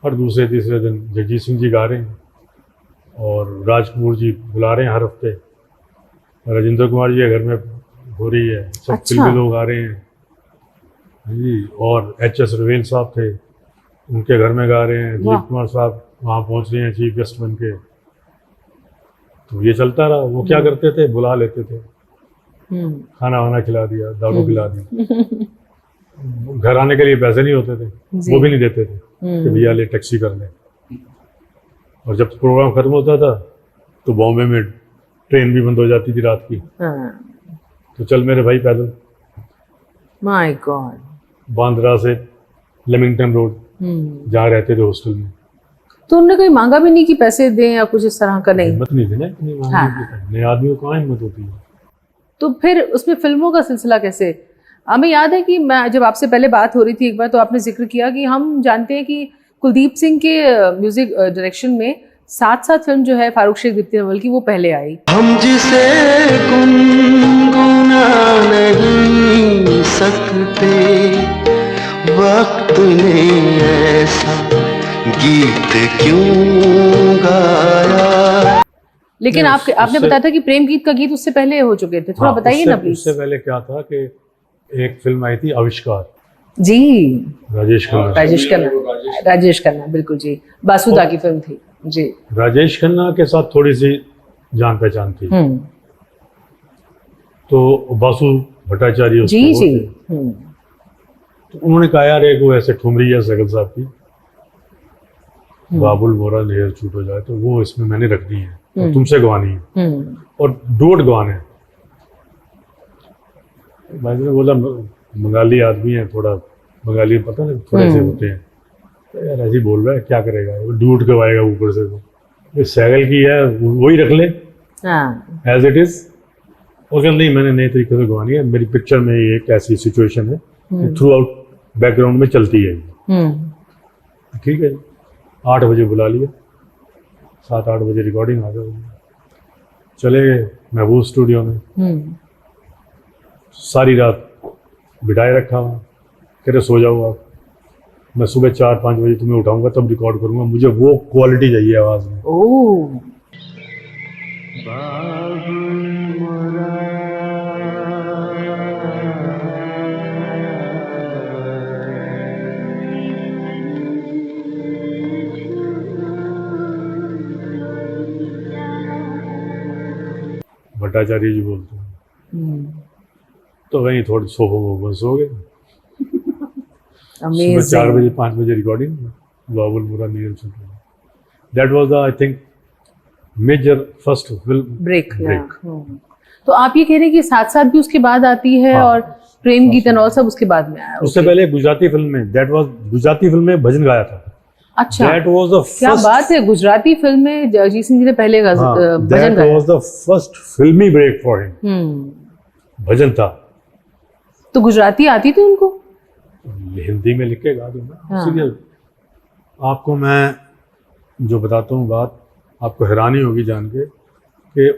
हर दूसरे तीसरे दिन जगजीत सिंह जी गा रहे हैं और राज कपूर जी बुला रहे हैं हर हफ्ते, राजेंद्र कुमार जी के घर में हो रही है, सब अच्छा। फिल्मी लोग आ रहे हैं जी। और HS रवेल साहब थे, उनके घर में गा रहे हैं, दिलीप कुमार साहब वहाँ पहुँच रहे हैं चीफ गेस्ट बन के। तो ये चलता रहा। वो क्या करते थे, बुला लेते थे, खाना वाना खिला दिया, दारू पिला दी। घर आने के लिए पैसे नहीं होते थे, वो भी नहीं देते थे कि भैया ले टैक्सी कर ले। और जब प्रोग्राम खत्म होता था तो बॉम्बे में ट्रेन भी बंद हो जाती थी रात की, तो चल मेरे भाई पैदल माय गॉड, बांद्रा से लेमिंगटन रोड जहाँ रहते थे हॉस्टल में। तो उन्होंने कोई मांगा भी नहीं कि पैसे दें या कुछ इस तरह का? नहीं, हिम्मत नहीं थी ना इतनी मांगने की, नए आदमी को कहाँ हिम्मत होती है। तो फिर उसमें फिल्मों का सिलसिला कैसे? हमें याद है कि मैं जब आपसे पहले बात हो रही थी एक बार, तो आपने जिक्र किया कि हम जानते हैं कि कुलदीप सिंह के म्यूजिक डायरेक्शन में साथ साथ फिल्म जो है फारूक शेख दीप्ति नवल की, वो पहले आई। हम जिसे गुनगुना नहीं सकते, वक्त ने ऐसा गीत क्यों गाया। लेकिन आपने बताया था कि प्रेम गीत का गीत उससे पहले हो चुके थे, थोड़ा बताइए ना प्लीज। उससे पहले क्या था कि एक फिल्म आई थी आविष्कार, जी, राजेश खन्ना, बिल्कुल जी, बासुदा की फिल्म थी जी। राजेश खन्ना के साथ थोड़ी सी जान पहचान थी, तो बासु भट्टाचार्य जी उसके जी। वो थे। तो उन्होंने कहा यार एक वो ऐसे ठुमरी है सगल साहब की, बाबुल मोरा लेहर छूट हो जाए, तो वो इसमें मैंने रख दी है और तुमसे गवानी है और डोट गवाने हैं। भाई ने बोला बंगाली आदमी है, थोड़ा बंगाली पता नहीं थोड़े से होते हैं, तो यार ऐसे ही बोल रहा है, क्या करेगा वो, डूट गवाएगा ऊपर से, तो ये सैगल की है वही रख ले एज इट इज। और कहते नहीं मैंने नए तरीके से गवानी है, मेरी पिक्चर में ये एक ऐसी सिचुएशन है थ्रू आउट बैकग्राउंड में चलती है। ठीक है, 8 बजे बुला लिया, 7-8 बजे रिकॉर्डिंग आ गई, चले गए महबूब स्टूडियो में। सारी रात बिठाए रखा हुआ, कह रहे सो जाओ आप, मैं सुबह 4-5 बजे तुम्हें उठाऊंगा तब रिकॉर्ड करूंगा, मुझे वो क्वालिटी चाहिए आवाज में। ओह, भट्टाचार्य जी बोलते हैं। तो वहीं थोड़े सोफे में सो गए। सुबह 4 बजे 5 बजे रिकॉर्डिंग, बाबुल मोरा नीरज छूट। That was I think major first film break. तो आप ये कह रहे हैं कि साथ साथ भी उसके बाद आती है, और प्रेम गीत एंड ऑल सब उसके बाद में आया? उससे पहले गुजराती फिल्म में, दैट वाज गुजराती फिल्म में भजन गाया था। अच्छा, दैट वाज द फर्स्ट, क्या बात है, गुजराती फिल्म में जगजीत सिंह जी ने पहले भजन दैट गाया। वाज द फर्स्ट फिल्मी ब्रेक फॉर हिम। भजन था। तो गुजराती आती थी उनको? हिंदी में लिख के गा दूंगा। सीरियल आपको मैं जो बताता हूँ बात, आपको हैरानी होगी जान के कि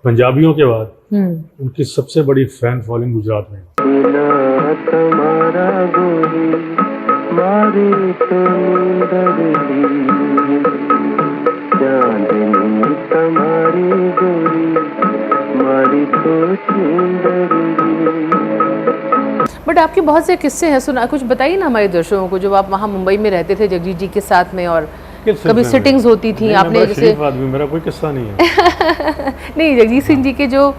पंजाबियों के बाद उनकी सबसे बड़ी फैन फॉलोइंग गुजरात में। तुम्हारा गोरी मारी तो चांदनी तुम्हारी गोरी मारी तो। बट आपके बहुत से किस्से हैं, सुना कुछ बताइए ना हमारे दर्शकों को, जब आप वहाँ मुंबई में रहते थे जगजीत जी के साथ में, और कभी सिटिंग्स होती थी आपने जैसे? मेरा कोई किस्सा नहीं है। नहीं, जगजीत सिंह जी के जो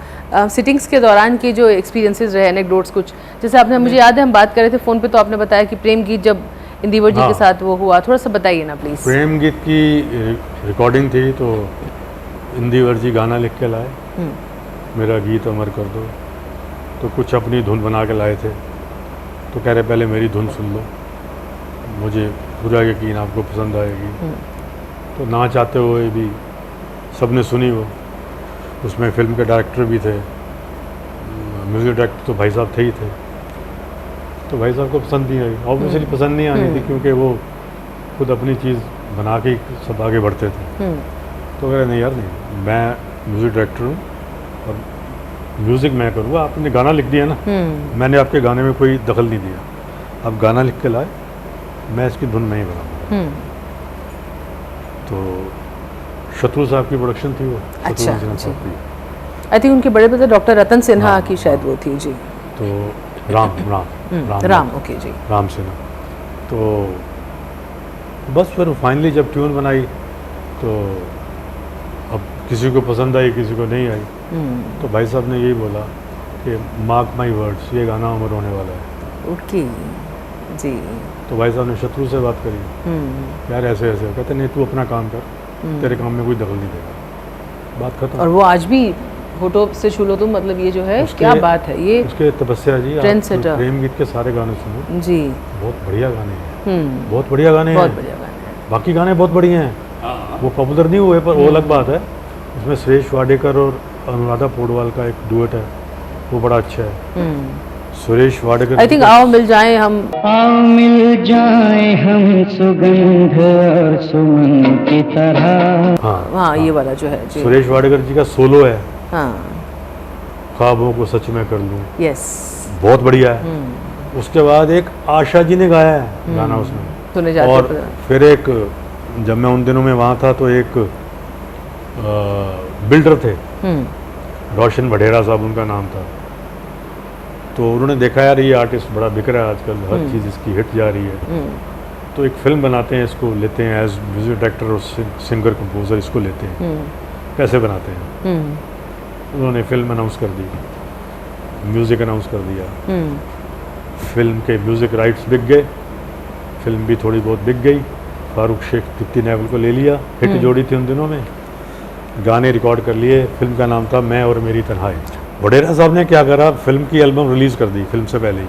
सिटिंग्स के दौरान के जो एक्सपीरियंसेस रहे, एनेक्डोट्स कुछ, जैसे आपने, मुझे याद है हम बात कर रहे थे फोन पे, तो आपने बताया कि प्रेम गीत जब इंदिवर जी के साथ वो हुआ, थोड़ा सा बताइए ना प्लीज। प्रेम गीत की रिकॉर्डिंग थी, तो इंदिवर जी गाना लिख के लाए, मेरा गीत अमर कर दो, तो कुछ अपनी धुन बना के लाए थे, तो कह रहे पहले मेरी धुन सुन लो। मुझे पूरा यकीन आपको पसंद आएगी। तो ना चाहते हुए भी सबने सुनी वो। उसमें फिल्म के डायरेक्टर भी थे, म्यूज़िक डायरेक्टर तो भाई साहब थे ही थे। तो भाई साहब को पसंद नहीं आई, ऑब्वियसली पसंद नहीं आनी थी, क्योंकि वो खुद अपनी चीज़ बना के सब आगे बढ़ते थे। तो कह नहीं यार, नहीं, मैं म्यूज़िक डायरेक्टर हूँ और म्यूज़िक मैं करूँगा, आपने गाना लिख दिया ना, मैंने आपके गाने में कोई दखल नहीं दिया, आप गाना लिख के लाए, मैं इसकी धुन नहीं बनाऊँगा। तो शत्रु साहब की प्रोडक्शन थी वो। अच्छा, शत्रुघ्न सिन्हा साहब की। आई थिंक उनके बड़े ब्रदर डॉक्टर रतन सिन्हा की शायद वो थी जी। तो राम राम ओके जी। राम सिन्हा। तो बस फिर फाइनली जब ट्यून बनाई तो अब किसी को पसंद आई, किसी को नहीं आई। तो भाई साहब ने यही बोला कि मार्क माई वर्ड्स, ये गाना अमर होने वाला है। ओके जी। तो भाई साहब ने शत्रु से बात करी, यार ऐसे ऐसे, कहते नहीं तू अपना काम कर, तेरे काम में कोई दखल नहीं देगा, बात खत्म। और वो आज भी होठों से छू लो तुम, मतलब ये जो है क्या बात है ये। उसके तपस्या जी, ट्रेंड आप सेटर। प्रेम गीत के सारे गाने सुनो जी, बहुत बढ़िया गाने हैं, बहुत बढ़िया गाने बहुत हैं। बढ़िया गाना है। बाकी गाने बहुत बढ़िया हैं, वो पॉपुलर नहीं हुए, पर वो अलग बात है। उसमें सुरेश वाडेकर और अनुराधा पौडवाल का एक डुएट है, वो बड़ा अच्छा है। सुरेश वाडेकर आई थिंक आओ मिल जाए हम। आओ मिल जाए हम सुगंध और सुमन की तरह। हाँ ये वाला जो है जी। सुरेश वाडेकर जी का सोलो है, हाँ ख्वाबों को सच में कर लूं, यस, बहुत बढ़िया है। उसके बाद एक आशा जी ने गाया है गाना उसमें, सुने जाते और थे। फिर एक, जब मैं उन दिनों में वहाँ था तो एक बिल्डर थे, रोशन बढ़ेरा साहब उनका नाम था। तो उन्होंने देखा यार ये आर्टिस्ट बड़ा बिक रहा है आजकल, हर चीज़ इसकी हिट जा रही है, तो एक फिल्म बनाते हैं, इसको लेते हैं एज म्यूजिक डायरेक्टर और सिंगर कंपोजर, इसको लेते हैं, कैसे बनाते हैं। उन्होंने फिल्म अनाउंस कर दी, म्यूज़िक अनाउंस कर दिया, फिल्म के म्यूज़िक राइट्स बिक गए, फिल्म भी थोड़ी बहुत बिक गई, फारूक शेख दीप्ति नेवल को ले लिया, हिट जोड़ी थी उन दिनों में, गाने रिकॉर्ड कर लिए। फिल्म का नाम था मैं और मेरी तन्हाई। वडेरा साहब ने क्या करा, फिल्म की एल्बम रिलीज़ कर दी फिल्म से पहले ही।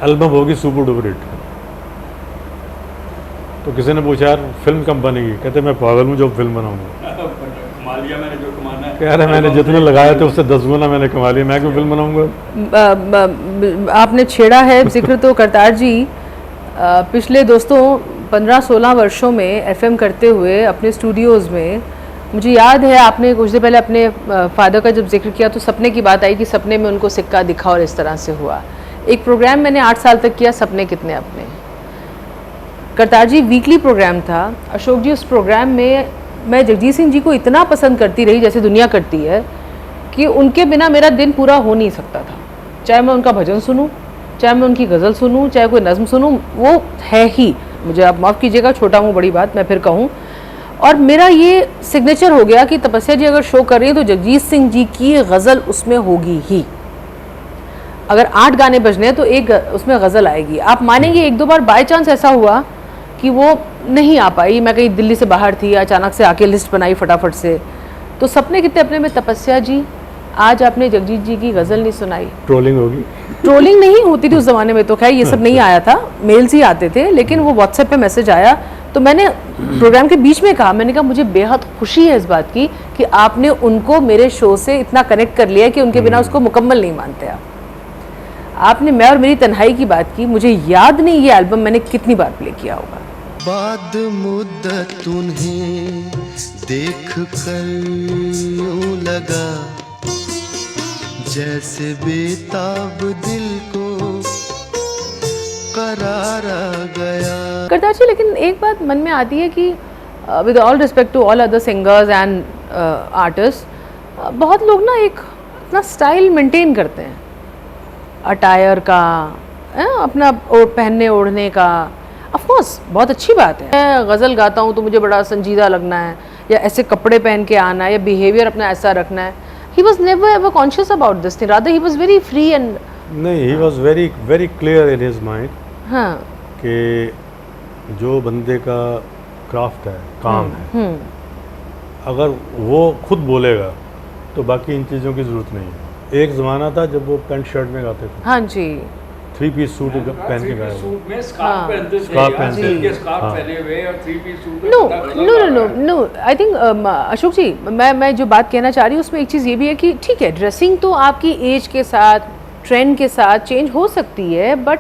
एल्बम होगी सुपर डुपर हिट। तो किसी ने पूछा यार फिल्म कब बनेगी, कहते मैं पागल हूँ जो फिल्म बनाऊंगा। मैंने जो कमाना है, कह रहे मैंने जितने लगाए थे उससे 10 गुना मैंने कमा लिया, मैं क्यों फिल्म बनाऊंगा। आपने छेड़ा है जिक्र तो करतार जी पिछले दोस्तों 15-16 वर्षों में एफएम करते हुए अपने स्टूडियोज़ में, मुझे याद है आपने कुछ देर पहले अपने फादर का जब जिक्र किया तो सपने की बात आई कि सपने में उनको सिक्का दिखा और इस तरह से हुआ। एक प्रोग्राम मैंने 8 साल तक किया, सपने कितने अपने। करतार जी वीकली प्रोग्राम था, अशोक जी उस प्रोग्राम में मैं जगजीत सिंह जी को इतना पसंद करती रही जैसे दुनिया करती है कि उनके बिना मेरा दिन पूरा हो नहीं सकता था। चाहे मैं उनका भजन सुनूं, चाहे मैं उनकी गज़ल सुनूं, चाहे कोई नज़्म सुनूं, वो है ही, मुझे आप माफ़ कीजिएगा छोटा हूँ बड़ी बात मैं फिर कहूँ। और मेरा ये सिग्नेचर हो गया कि तपस्या जी अगर शो कर रही है तो जगजीत सिंह जी की गज़ल उसमें होगी ही। अगर 8 गाने बजने हैं तो एक उसमें गज़ल आएगी। आप मानेंगे 1-2 बार बाय चांस ऐसा हुआ कि वो नहीं आ पाई, मैं कहीं दिल्ली से बाहर थी, अचानक से आके लिस्ट बनाई फटाफट से। तो सपने कितने अपने में तपस्या जी, आज आपने जगजीत जी की गज़ल नहीं सुनाई। ट्रोलिंग होगी। ट्रोलिंग नहीं होती थी उस ज़माने में, तो खैर ये सब नहीं आया था, मेल्स ही आते थे, लेकिन वो व्हाट्सएप पे मैसेज आया तो मैंने प्रोग्राम के बीच में कहा, मैंने कहा मुझे बेहद खुशी है इस बात की कि आपने उनको मेरे शो से इतना कनेक्ट कर लिया कि उनके बिना उसको मुकम्मल नहीं मानते आप। आपने मैं और मेरी तन्हाई की बात की, मुझे याद नहीं ये एल्बम मैंने कितनी बार प्ले किया होगा। बाद मुद्दत उन्हें देख कर यूं लगा जैसे बेताब दिल को करार आ गया। करतार जी, लेकिन एक बात मन में आती है कि with all respect to all other singers and artist, बहुत लोग ना एक अपना स्टाइल मेंटेन करते हैं, अटायर का, अपना पहनने ओढ़ने का। ऑफ कोर्स बहुत अच्छी बात है, मैं गज़ल गाता हूँ तो मुझे बड़ा संजीदा लगना है, या ऐसे कपड़े पहन के आना है, या बिहेवियर अपना ऐसा रखना है। He was never ever conscious about this thing, rather he was very free and नहीं, he was very very clear in his mind हाँ कि जो बंदे का क्राफ्ट है, काम है, अगर वो खुद बोलेगा तो बाकी इन चीज़ों की ज़रूरत नहीं है। एक ज़माना था जब वो पैंट शर्ट में गाते थे, हाँ जी, 3 पीस सूट पहन के गए। सूट में स्कार्फ पहनते थे, स्कार्फ पहनते थे। सिल्क के स्कार्फ हाँ। पहने हुए और 3 पीस सूट में नो पता नो लगा नो रहा नो है। नो आई थिंक अशोक जी, मैं जो बात कहना चाह रही हूँ उसमें एक चीज़ ये भी है कि ठीक है, ड्रेसिंग तो आपकी एज के साथ, ट्रेंड के साथ चेंज हो सकती है, बट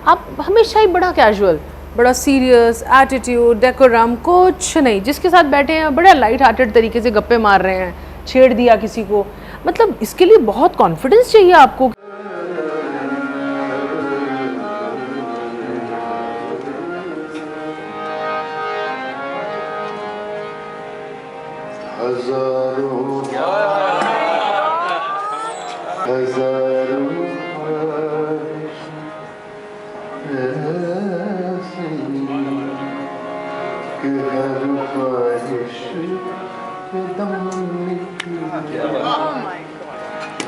आप हमेशा ही बड़ा कैजुअल, बड़ा सीरियस एटीट्यूड, डेकोरम कुछ नहीं, जिसके साथ बैठे हैं बड़ा लाइट हार्टेड तरीके से गप्पे मार रहे हैं, छेड़ दिया किसी को, मतलब इसके लिए बहुत कॉन्फिडेंस चाहिए आपको। हजारों हजारों ऐसी कि हर ख्वाहिश के दम निकले।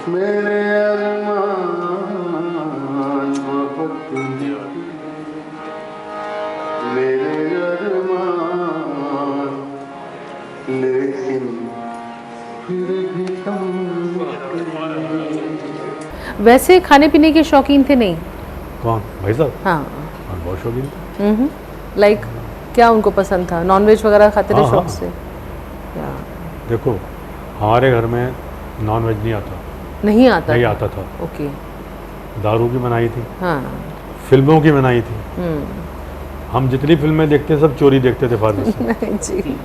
मेरे अरमान मोहब्बत मेरे अरमान, लेकिन फिर भी कम निकले। वैसे खाने पीने के शौकीन थे नहीं? कौन भाई साहब? हाँ, हाँ, बहुत शौकीन थे। लाइक क्या उनको पसंद था? नॉनवेज वगैरह खाते थे हाँ, शौक हाँ। से? या देखो हमारे घर में नॉन-वेज नहीं आता, नहीं आता नहीं था? आता था। ओके, दारू की मनाही थी, हाँ। फिल्मों की मनाही थी। हम जितनी फिल्में देखते सब चोरी देखते थे फादर से। जी,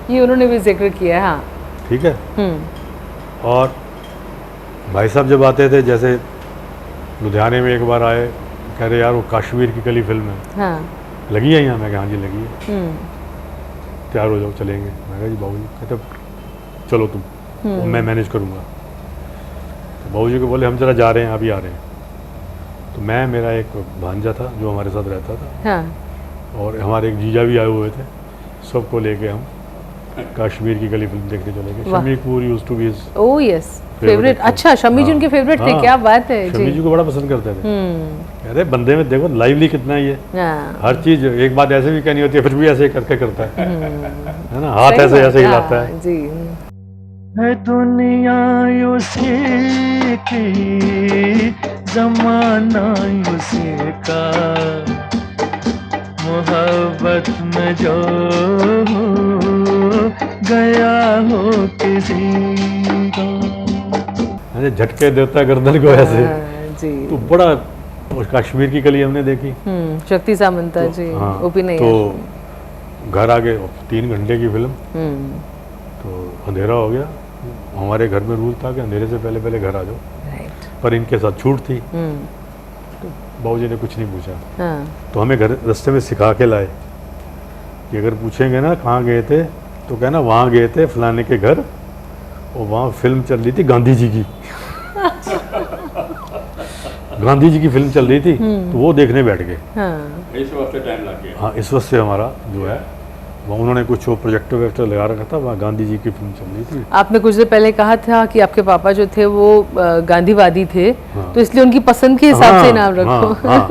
ये उन्होंने भी जिक्र किया है, हाँ। ठीक है। और भाई साहब जब आते थे, जैसे लुधियाने में एक बार आए, कह रहे यार वो कश्मीर की कली फिल्म है, हाँ। लगी है यहाँ? मैं कहा हाँ जी लगी है। तैयार हो जाओ चलेंगे। मैं कहा जी बाबू जी, कहते चलो तुम, और मैं मैनेज करूँगा। तो बाबू जी को बोले हम जरा जा रहे हैं, अभी आ रहे हैं। तो मैं, मेरा एक भांजा था जो हमारे साथ रहता था, हाँ। और हमारे एक जीजा भी आए हुए थे, सबको लेके हम कश्मीर की गली फिल्म देखने चले गए। वाह। Shammi Kapoor used to be his oh yes, favourite. actor। अच्छा, शम्मी जी हाँ। उनके फेवरेट थे, हाँ। क्या बात है शम्मी जी। जी को बड़ा पसंद करते थे। कह रहे बंदे में देखो लाइवली कितना ही है, हाँ। हर चीज एक बात ऐसे भी कहनी होती है, फिर भी ऐसे करके करता है ना, हाथ सही ऐसे बात ऐसे हिलाता है। हाँ, जी। है दुनिया उसी की, जमाना उसी का, मोहब्बत में जो हो गया हो किसी को। ऐसे झटके देता है गर्दन को ऐसे। हाँ, जी। तो बड़ा, और कश्मीर की कली हमने देखी। शक्ति सामंता जी, हाँ, ओपी नहीं तो घर आ गए, 3 घंटे की फिल्म, तो अंधेरा हो गया। हमारे घर में रूल था कि अंधेरे से पहले पहले घर आ जाओ, राइट। पर इनके साथ छूट थी। बाबूजी ने कुछ नहीं पूछा, हाँ, तो हमें घर रास्ते में सिखा के लाए कि अगर पूछेंगे ना कहाँ गए थे, तो कहना वहाँ गए थे फलाने के घर, और वहाँ फिल्म चल रही थी गांधी जी की। गांधी जी की फिल्म चल रही थी, तो वो देखने बैठ गए। हाँ। इस वक्त टाइम लग गया। हाँ, इस वक्त से हमारा जो है वहाँ उन्होंने कुछ वो प्रोजेक्टर वेक्टर लगा रखा था, वहाँ गांधी जी की फिल्म चल रही थी। आपने कुछ देर पहले कहा था कि आपके पापा जो थे वो गांधीवादी थे, हाँ। तो इसलिए उनकी पसंद के हिसाब से नाम रखो। हाँ।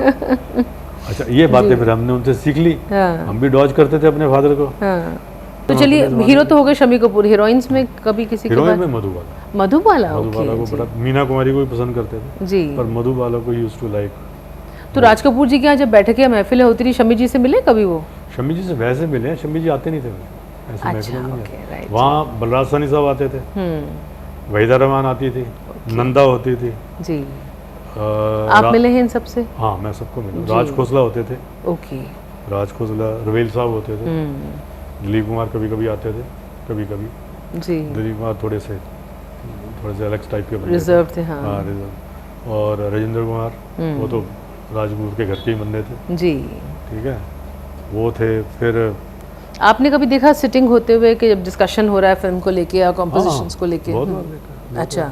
अच्छा, ये बातें फिर हमने उनसे सीख ली। हाँ। हम भी डॉज करते थे अपने फादर को। हाँ। तो चलिए, हीरो तो हो गए शम्मी कपूर, हीरोइंस में कभी किसी के हीरोइन बाद? में मधुबाला। मधुबाला, मधुबाला को ओके बड़ा, मीना कुमारी को भी पसंद करते थे, जी। पर मधुबाला को यूज्ड टू लाइक। तो राज कपूर जी के यहाँ जब बैठक या महफिलें होती थी, शम्मी जी से मिले कभी वो? शम्मी जी से वैसे मिले हैं, शम्मी जी आते नहीं थे ऐसे अच्छा, महफिलों में नहीं ओके, आते। राइट। वहाँ बलराज सानी साहब आते थे, वहीदा रहमान आती थी, नंदा होती थी। जी। आप आप मिले हैं इन सबसे? हाँ, मैं सबको मिला। जी। राज खोसला होते थे, ओके। राज खोसला, रवेल साहब होते थे, दिलीप कुमार कभी कभी आते थे, कभी कभी। जी। दिलीप कुमार थोड़े से अलग टाइप के बंदे रिजर्व थे, हाँ। हाँ, रिजर्व। और राजेंद्र कुमार, वो तो राजपूत के घर के ही बंदे थे। जी। ठीक है, वो थे। फिर आपने कभी देखा सिटिंग होते हुए कि जब डिस्कशन हो रहा है फिल्म को लेके या कॉम्पोजिशंस को लेके? बहुत बार देखा। अच्छा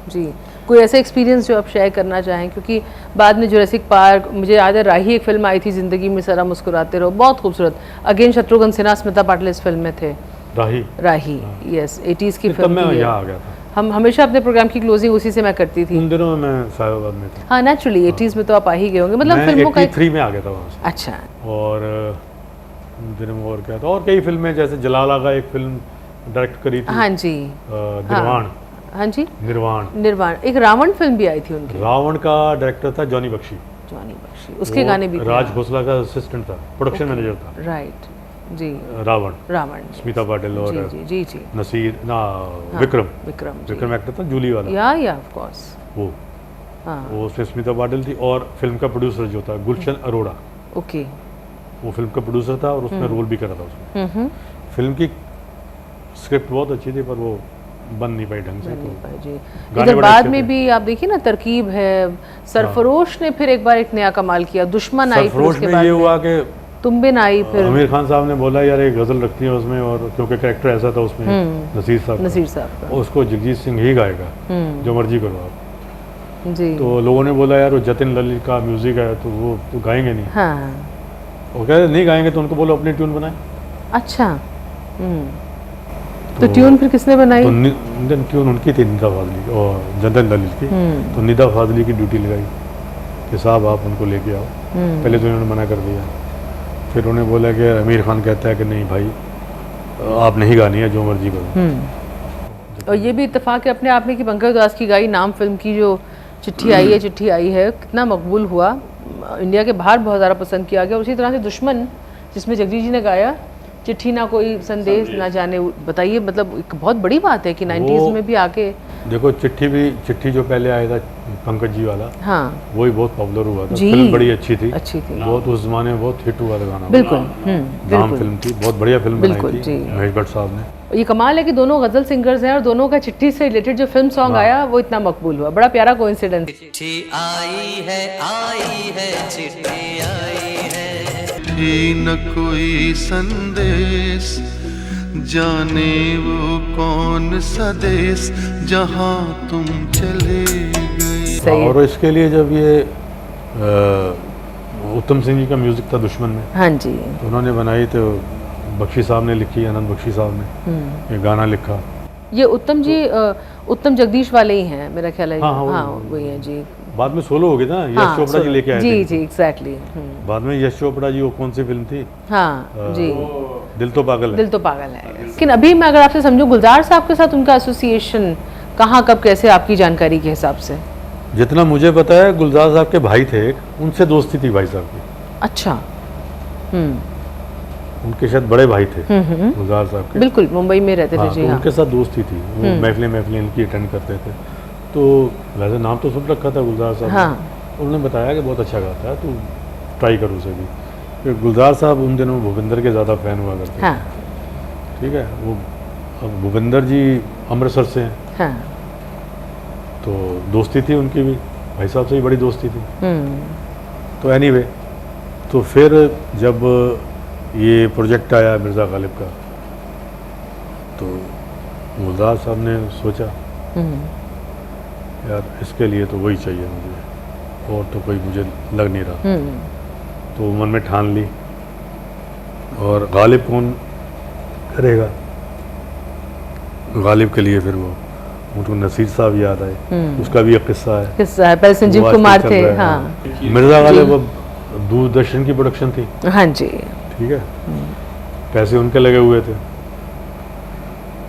जी। कोई ऐसा एक्सपीरियंस जो आप शेयर करना चाहें, क्योंकि बाद में जुरासिक पार्क, मुझे याद है राही एक फिल्म आई थी, जिंदगी में सरा मुस्कुराते रहो, बहुत खूबसूरत। अगेन शत्रुघ्न सिन्हा, स्मिता पाटिल इस फिल्म में थे। राही, यस, 80s की तब फिल्म मैं थी। यहाँ आ गया था। हम हमेशा अपने प्रोग्राम की क्लोजिंग उसी से मैं करती थी। उन दिनों में मैं साहिबाबाद में था। हाँ, नेचुरली 80s में तो आप आ ही गए होंगे, मतलब मैं फिल्मों का 83 में आ गया था वहाँ से। अच्छा। और उन दिनों में और क्या था, और कई फिल्में, जैसे जलाला का एक फिल्म डायरेक्ट करी थी। हाँ जी। निर्वाण। हाँ जी, निर्वाण। निर्वाण। एक रावण फिल्म भी आई थी उनकी। रावण का डायरेक्टर था जॉनी बख्शी। जॉनी बख्शी, उसके गाने भी राज खोसला का असिस्टेंट था, प्रोडक्शन मैनेजर था। राइट जी। रावण, स्मिता जी पाटिल और जी जी जी। नसीर ना हाँ, विक्रम जी। विक्रम एक्टर था, जूली वाला या ऑफ कोर्स। वो हाँ वो उसमें स्मिता पाटिल थी। और फिल्म का प्रोड्यूसर जो था गुलशन अरोड़ा, ओके। वो फिल्म का प्रोड्यूसर था और उसमें रोल भी करा था उसमें। फिल्म की स्क्रिप्ट बहुत अच्छी थी पर वो बन नहीं पाई ढंग से। तो जी गाने इधर बड़े बाद अच्छे में थे। भी आप देखिए ना, तरकीब है, सरफरोश ने फिर एक बार एक नया कमाल किया, दुश्मन आई, फिर सरफरोश उसके में बाद ये हुआ कि तुम बिन आई, फिर आमिर खान साहब ने बोला यार एक गजल रखती है उसमें, और क्योंकि कैरेक्टर ऐसा था उसमें नसीर साहब का, नसीर साहब का। और उसको जगजीत सिंह ही गाएगा, जो मर्जी करो आप। जी तो लोगों ने बोला यार वो जतिन ललित का म्यूजिक है तो वो तो गाएंगे नहीं। हाँ वो कह रहे नहीं गाएंगे तो उनको बोलो अपनी ट्यून बनाए। अच्छा। तो ट्यून फिर किसने बनाई? तो इंडियन ट्यून उनकी थी, निदा फाजली और जतिन ललित की। तो निदा फाजली की ड्यूटी लगाई कि साहब आप उनको लेके आओ। पहले तो इन्होंने मना कर दिया, फिर उन्होंने बोला कि आमिर खान कहता है कि नहीं भाई आप नहीं गानी है, जो मर्जी करो। और ये भी इत्तेफाक है अपने आप में कि पंकज उदास की गाई नाम फिल्म की जो चिट्ठी आई है कितना मकबूल हुआ, इंडिया के बाहर बहुत ज़्यादा पसंद किया गया। उसी तरह से दुश्मन जिसमें जगदीश जी ने गाया चिट्ठी ना कोई संदेश ना जाने, बताइए मतलब एक बहुत बड़ी बात है कि 90s में भी आके। देखो चिट्ठी जो पहले आया था पंकज जी वाला, हाँ वही बहुत पॉपुलर हुआ था। जी, फिल्म बड़ी अच्छी थी बहुत, उस जमाने में बहुत हिट हुआ था गाना। बिल्कुल नाम फिल्म थी, बहुत बढ़िया फिल्म बनाई बिल्कुल, थी जी। महेश भट्ट साहब ने। ये कमाल है कि दोनों गजल सिंगर्स हैं और दोनों का चिट्ठी से रिलेटेड जो फिल्म सॉन्ग आया वो इतना मकबूल हुआ। बड़ा प्यारा कोइंसिडेंस। चिट्ठी आई है चिट्ठी आई है। ही न कोई संदेश, जाने वो कौन सा देश जहाँ तुम चले गए। सही है। और इसके लिए जब ये उत्तम सिंह जी का म्यूजिक था दुश्मन में, हाँ जी, तो उन्होंने बनाई, तो बख्शी साहब ने लिखी, आनंद बख्शी साहब ने ये गाना लिखा। ये उत्तम जी उत्तम जगदीश वाले ही हैं मेरा ख्याल है। हाँ, हाँ वही हैं जी। बाद में सोलो हो गया था, यश हाँ, चोपड़ा जी लेके आए जी थे। जी एग्जैक्टली। बाद में यश चोपड़ा जी, वो कौन सी फिल्म थी? हाँ जी, दिल तो पागल है। दिल तो पागल है। लेकिन अभी मैं अगर आपसे समझूं गुलजार साहब के साथ उनका एसोसिएशन कहाँ कब कैसे, आपकी जानकारी के हिसाब से? जितना मुझे पता है गुलजार साहब के भाई थे, उनसे दोस्ती थी भाई साहब की। अच्छा। उनके शायद बड़े भाई थे गुलजार साहब के। बिल्कुल, मुंबई में रहते थे हाँ, जी। तो हाँ उनके साथ दोस्ती थी, वो महफिलें इनकी अटेंड करते थे। तो वैसे नाम तो सुन रखा था गुलजार साहब। हाँ। उन्होंने बताया कि बहुत अच्छा गाता है, तो ट्राई करो उसे भी। फिर गुलजार साहब उन दिनों भूपेंद्र के ज़्यादा फैन हुआ करते थे। हाँ ठीक है, वो अब भूपेंद्र जी अमृतसर से हैं, हाँ। तो दोस्ती थी उनकी भी, भाई साहब से भी बड़ी दोस्ती थी। तो एनीवे, तो फिर जब ये प्रोजेक्ट आया मिर्ज़ा गालिब का, तो गुलजार साहब ने सोचा यार इसके लिए तो वही चाहिए मुझे, और तो कोई मुझे लग नहीं रहा। तो मन में ठान ली, और गालिब कौन करेगा, गालिब के लिए फिर वो मुझको नसीर साहब याद आए। उसका भी एक किस्सा है। किस्सा है, पहले संजीव वो आजकल कुमार चल थे। रहा है। हाँ मिर्ज़ा गालिब अब दूरदर्शन की प्रोडक्शन थी, हाँ जी। ठीक है, पैसे उनके लगे हुए थे।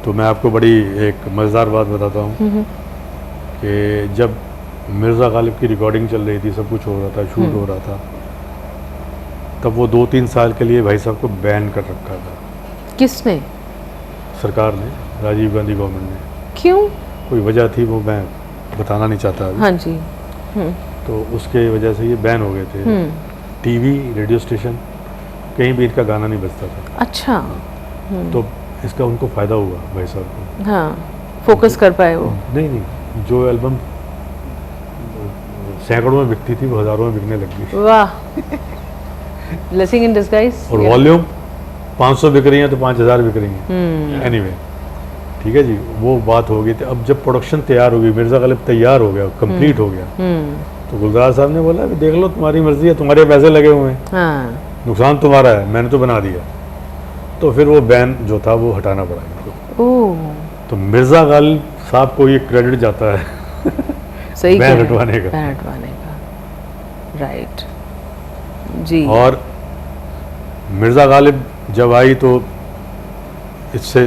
तो मैं आपको बड़ी एक मज़ेदार बात बताता हूँ कि जब मिर्ज़ा गालिब की रिकॉर्डिंग चल रही थी, सब कुछ हो रहा था, शूट हो रहा था, तब वो 2-3 साल के लिए भाई साहब को बैन कर रखा था। किसने? सरकार ने, राजीव गांधी गवर्नमेंट ने। क्यों? कोई वजह थी, वो मैं बताना नहीं चाहता अभी। हाँ जी। तो उसके वजह से ये बैन हो गए थे। टीवी, रेडियो स्टेशन, कहीं भी इनका गाना नहीं बजता था। अच्छा। तो इसका उनको फ़ायदा हुआ भाई साहब को। हाँ, फोकस कर पाए वो। नहीं, जो एल्बम सैकड़ों में बिकती थी वो हज़ारों में बिकने लग गई। वाह, ब्लेसिंग इन डिस्गाइज। और वॉल्यूम 500 बिक रही हैं तो 5000 बिक रही हैं। एनीवे, ठीक है जी, वो बात हो गई थी। अब जब प्रोडक्शन तैयार हो गई, मिर्ज़ा गालिब तैयार हो गया, कंप्लीट हो गया, तो गुलजार साहब ने बोला देख लो, तुम्हारी मर्जी है, तुम्हारे पैसे लगे हुए हैं, हाँ। नुकसान तुम्हारा है, मैंने तो बना दिया। तो फिर वो बैन जो था वो हटाना पड़ा इनको। ओह, तो मिर्ज़ा गालिब साहब को ये क्रेडिट जाता है सही बैन कह रहे हैं, हटवाने का। बैन हटवाने का, राइट जी। और मिर्ज़ा गालिब जब आई तो इससे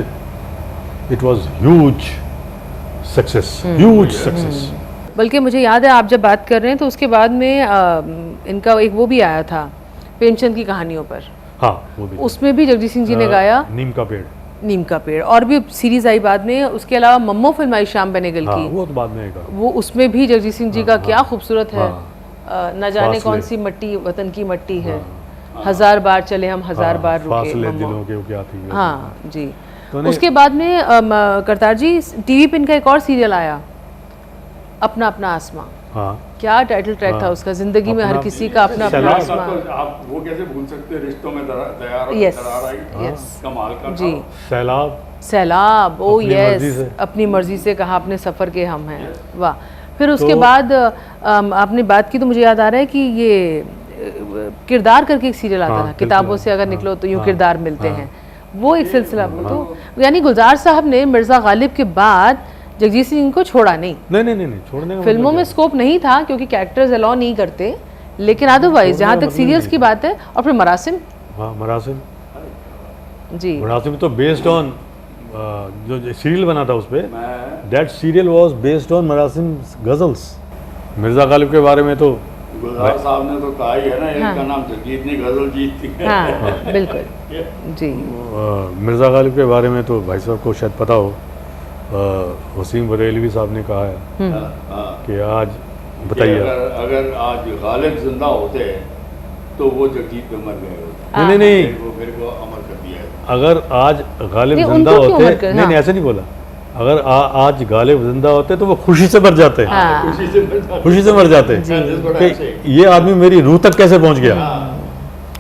it was huge success, huge success. बल्कि मुझे याद है आप जब बात कर रहे हैं तो उसके बाद में इनका एक वो भी आया था प्रेमचंद की कहानियों पर, हाँ वो भी उसमें भी जगजीत सिंह जी ने गाया नीम का पेड़। नीम का पेड़, और भी सीरीज आई बाद में। उसके अलावा मम्मो फिल्म आई श्याम बेनेगल हाँ, की, वो तो बाद में आएगा। वो उसमें भी जगजीत सिंह जी का क्या खूबसूरत है, न जाने फासले। कौन सी मट्टी वतन की मट्टी है, हजार बार चले हम हजार बार रुके फासले मम्मो। दिलों के वो क्या थी। हाँ जी। तो नहीं- उसके बाद में करतार जी टीवी पे इनका एक और सीरियल आया, अपना अपना आसमां। हाँ क्या टाइटल ट्रैक था उसका, जिंदगी में हर अपना- किसी का अपना अपना सैलाब। आसमां। तो आप वो कैसे भूल सकते हैं, रिश्तों में दरार Yes, दरार आई, yes. कमाल का जी। था। सैलाब, सैलाब, ओ अपनी मर्जी यस, से। अपनी मर्जी से कहा अपने सफ़र के हम हैं, वाह। फिर उसके तो- बाद आपने बात की तो मुझे याद आ रहा है कि ये किरदार करके एक सीरियल आता हाँ, था, किताबों बिल्कुल, से अगर हाँ, निकलो तो यूँ हाँ, किरदार मिलते हाँ। हैं, वो एक सिलसिला। तो यानी गुलजार साहब ने मिर्ज़ा गालिब के बाद जगजीत सिंह को छोड़ा नहीं। नहीं छोड़ने का फिल्मों में स्कोप नहीं था क्योंकि कैरेक्टर्स अलाउ नहीं करते, लेकिन अदरवाइज जहाँ तक सीरियल्स की बात है। और फिर मरासिम, हाँ मरासिम, जी मरासिम तो बेस्ड ऑन जो सीरियल बना था उस पे, that serial was based on Marasim ghazals. Mirza Ghalib के बारे में तो गुलजार साहब ने तो कहा ही है ना, हाँ। इनका नाम जगजीत नहीं गजल जीत थी। हाँ बिल्कुल जी। मिर्ज़ा गालिब के बारे में तो भाई साहब को शायद पता हो, वसीम बरेलवी साहब ने कहा है हाँ। कि आज कि बताइए। अगर आज गालिब जिंदा होते तो वो जगजीत पे मर गए होते। नहीं वो फिर को अमर कर दिया है। अगर आज गालिब नहीं, जिंदा उनको क्यों होते, मर कर- नहीं ऐसे नहीं बोला, अगर आज गालिब जिंदा होते तो वो खुशी से मर जाते, हाँ खुशी से मर जाते। खुशी से मर जाते कि ये आदमी मेरी रूह तक कैसे पहुंच गया।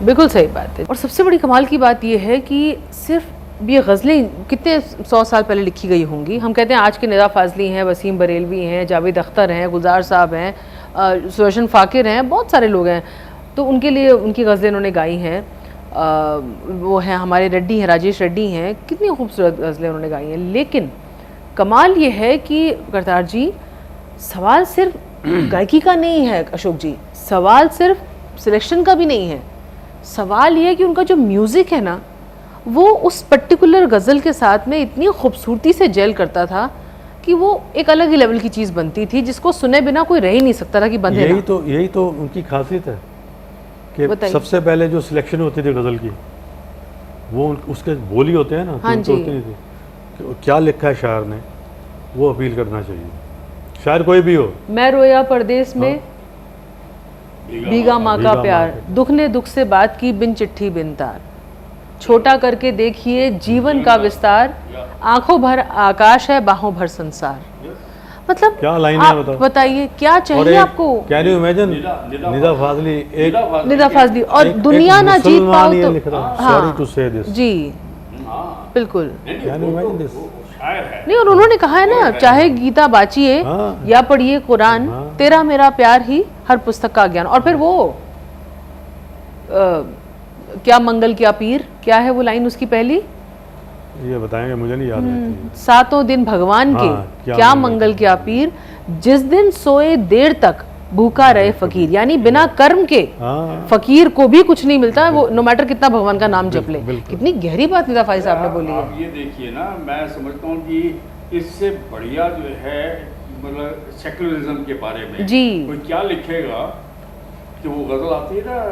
बिल्कुल सही बात है। और सबसे बड़ी कमाल की बात यह है कि सिर्फ ये गज़लें कितने 100 साल पहले लिखी गई होंगी। हम कहते हैं आज के निदा फाजली हैं, वसीम बरेलवी हैं, जावेद अख्तर हैं, गुलजार साहब हैं, सुदर्शन फ़ाकिर हैं, बहुत सारे लोग हैं, तो उनके लिए उनकी गज़लें उन्होंने गाई हैं। वो हैं हमारे रेड्डी हैं, राजेश रेड्डी हैं, कितनी खूबसूरत गज़लें उन्होंने गाई हैं। लेकिन कमाल ये है कि करतार जी, सवाल सिर्फ गायकी का नहीं है अशोक जी, सवाल सिर्फ सिलेक्शन का भी नहीं है, सवाल ये है कि उनका जो म्यूज़िक है ना, वो उस पर्टिकुलर गज़ल के साथ में इतनी खूबसूरती से जेल करता था कि वो एक अलग ही लेवल की चीज़ बनती थी, जिसको सुने बिना कोई रह ही नहीं सकता था कि बंधे ना। यही तो उनकी खासियत है कि बताइए। सबसे पहले जो सिलेक्शन होती थी गज़ल की, वो उसके बोली होते हैं ना, हाँ तो जी। होती नहीं थी कि क्या लिखा है शायर ने, वो अपील करना चाहिए। शायर कोई भी हो, मैं रोया परदेस में भीगा माँ का भीगा प्यार, माँ का। दुख ने दुख से बात की बिन चिट्ठी बिन तार, छोटा करके देखिए जीवन का विस्तार, आंखों भर आकाश है बाहों भर संसार। मतलब क्या लाइन है आप बताओ। बताइए क्या और चाहिए आपको। Can you imagine Nida Nida Fazli एक निदा फाजली, और एक- दुनिया एक ना जीत मुसलमान पाओ ये तो लिख रहा है, हाँ, sorry to say this। जी बिल्कुल कैन यू इमेजिन दिस। शायर है। नहीं। और उन्होंने कहा है ना, चाहे गीता बाचिए हाँ। या पढ़िए कुरान, हाँ। तेरा मेरा प्यार ही हर पुस्तक का ज्ञान। और फिर वो क्या मंगल क्या पीर, क्या है वो लाइन उसकी पहली, ये बताएंगे, मुझे नहीं याद रहती। सातों दिन भगवान के हाँ, क्या मंगल क्या पीर, जिस दिन सोए देर तक भूखा रहे फकीर। यानी बिना कर्म के हाँ फकीर को भी कुछ नहीं मिलता है, वो नो मैटर कितना भगवान का नाम जप ले। बिल्कुल। कितनी गहरी बात निदा फाइज साहब ने बोली आप है। ये देखिए ना, मैं समझता हूँ कि इससे बढ़िया जो है, मतलब सेकुलरिज्म के बारे में जी। कोई क्या लिखेगा कि वो गजल आती है ना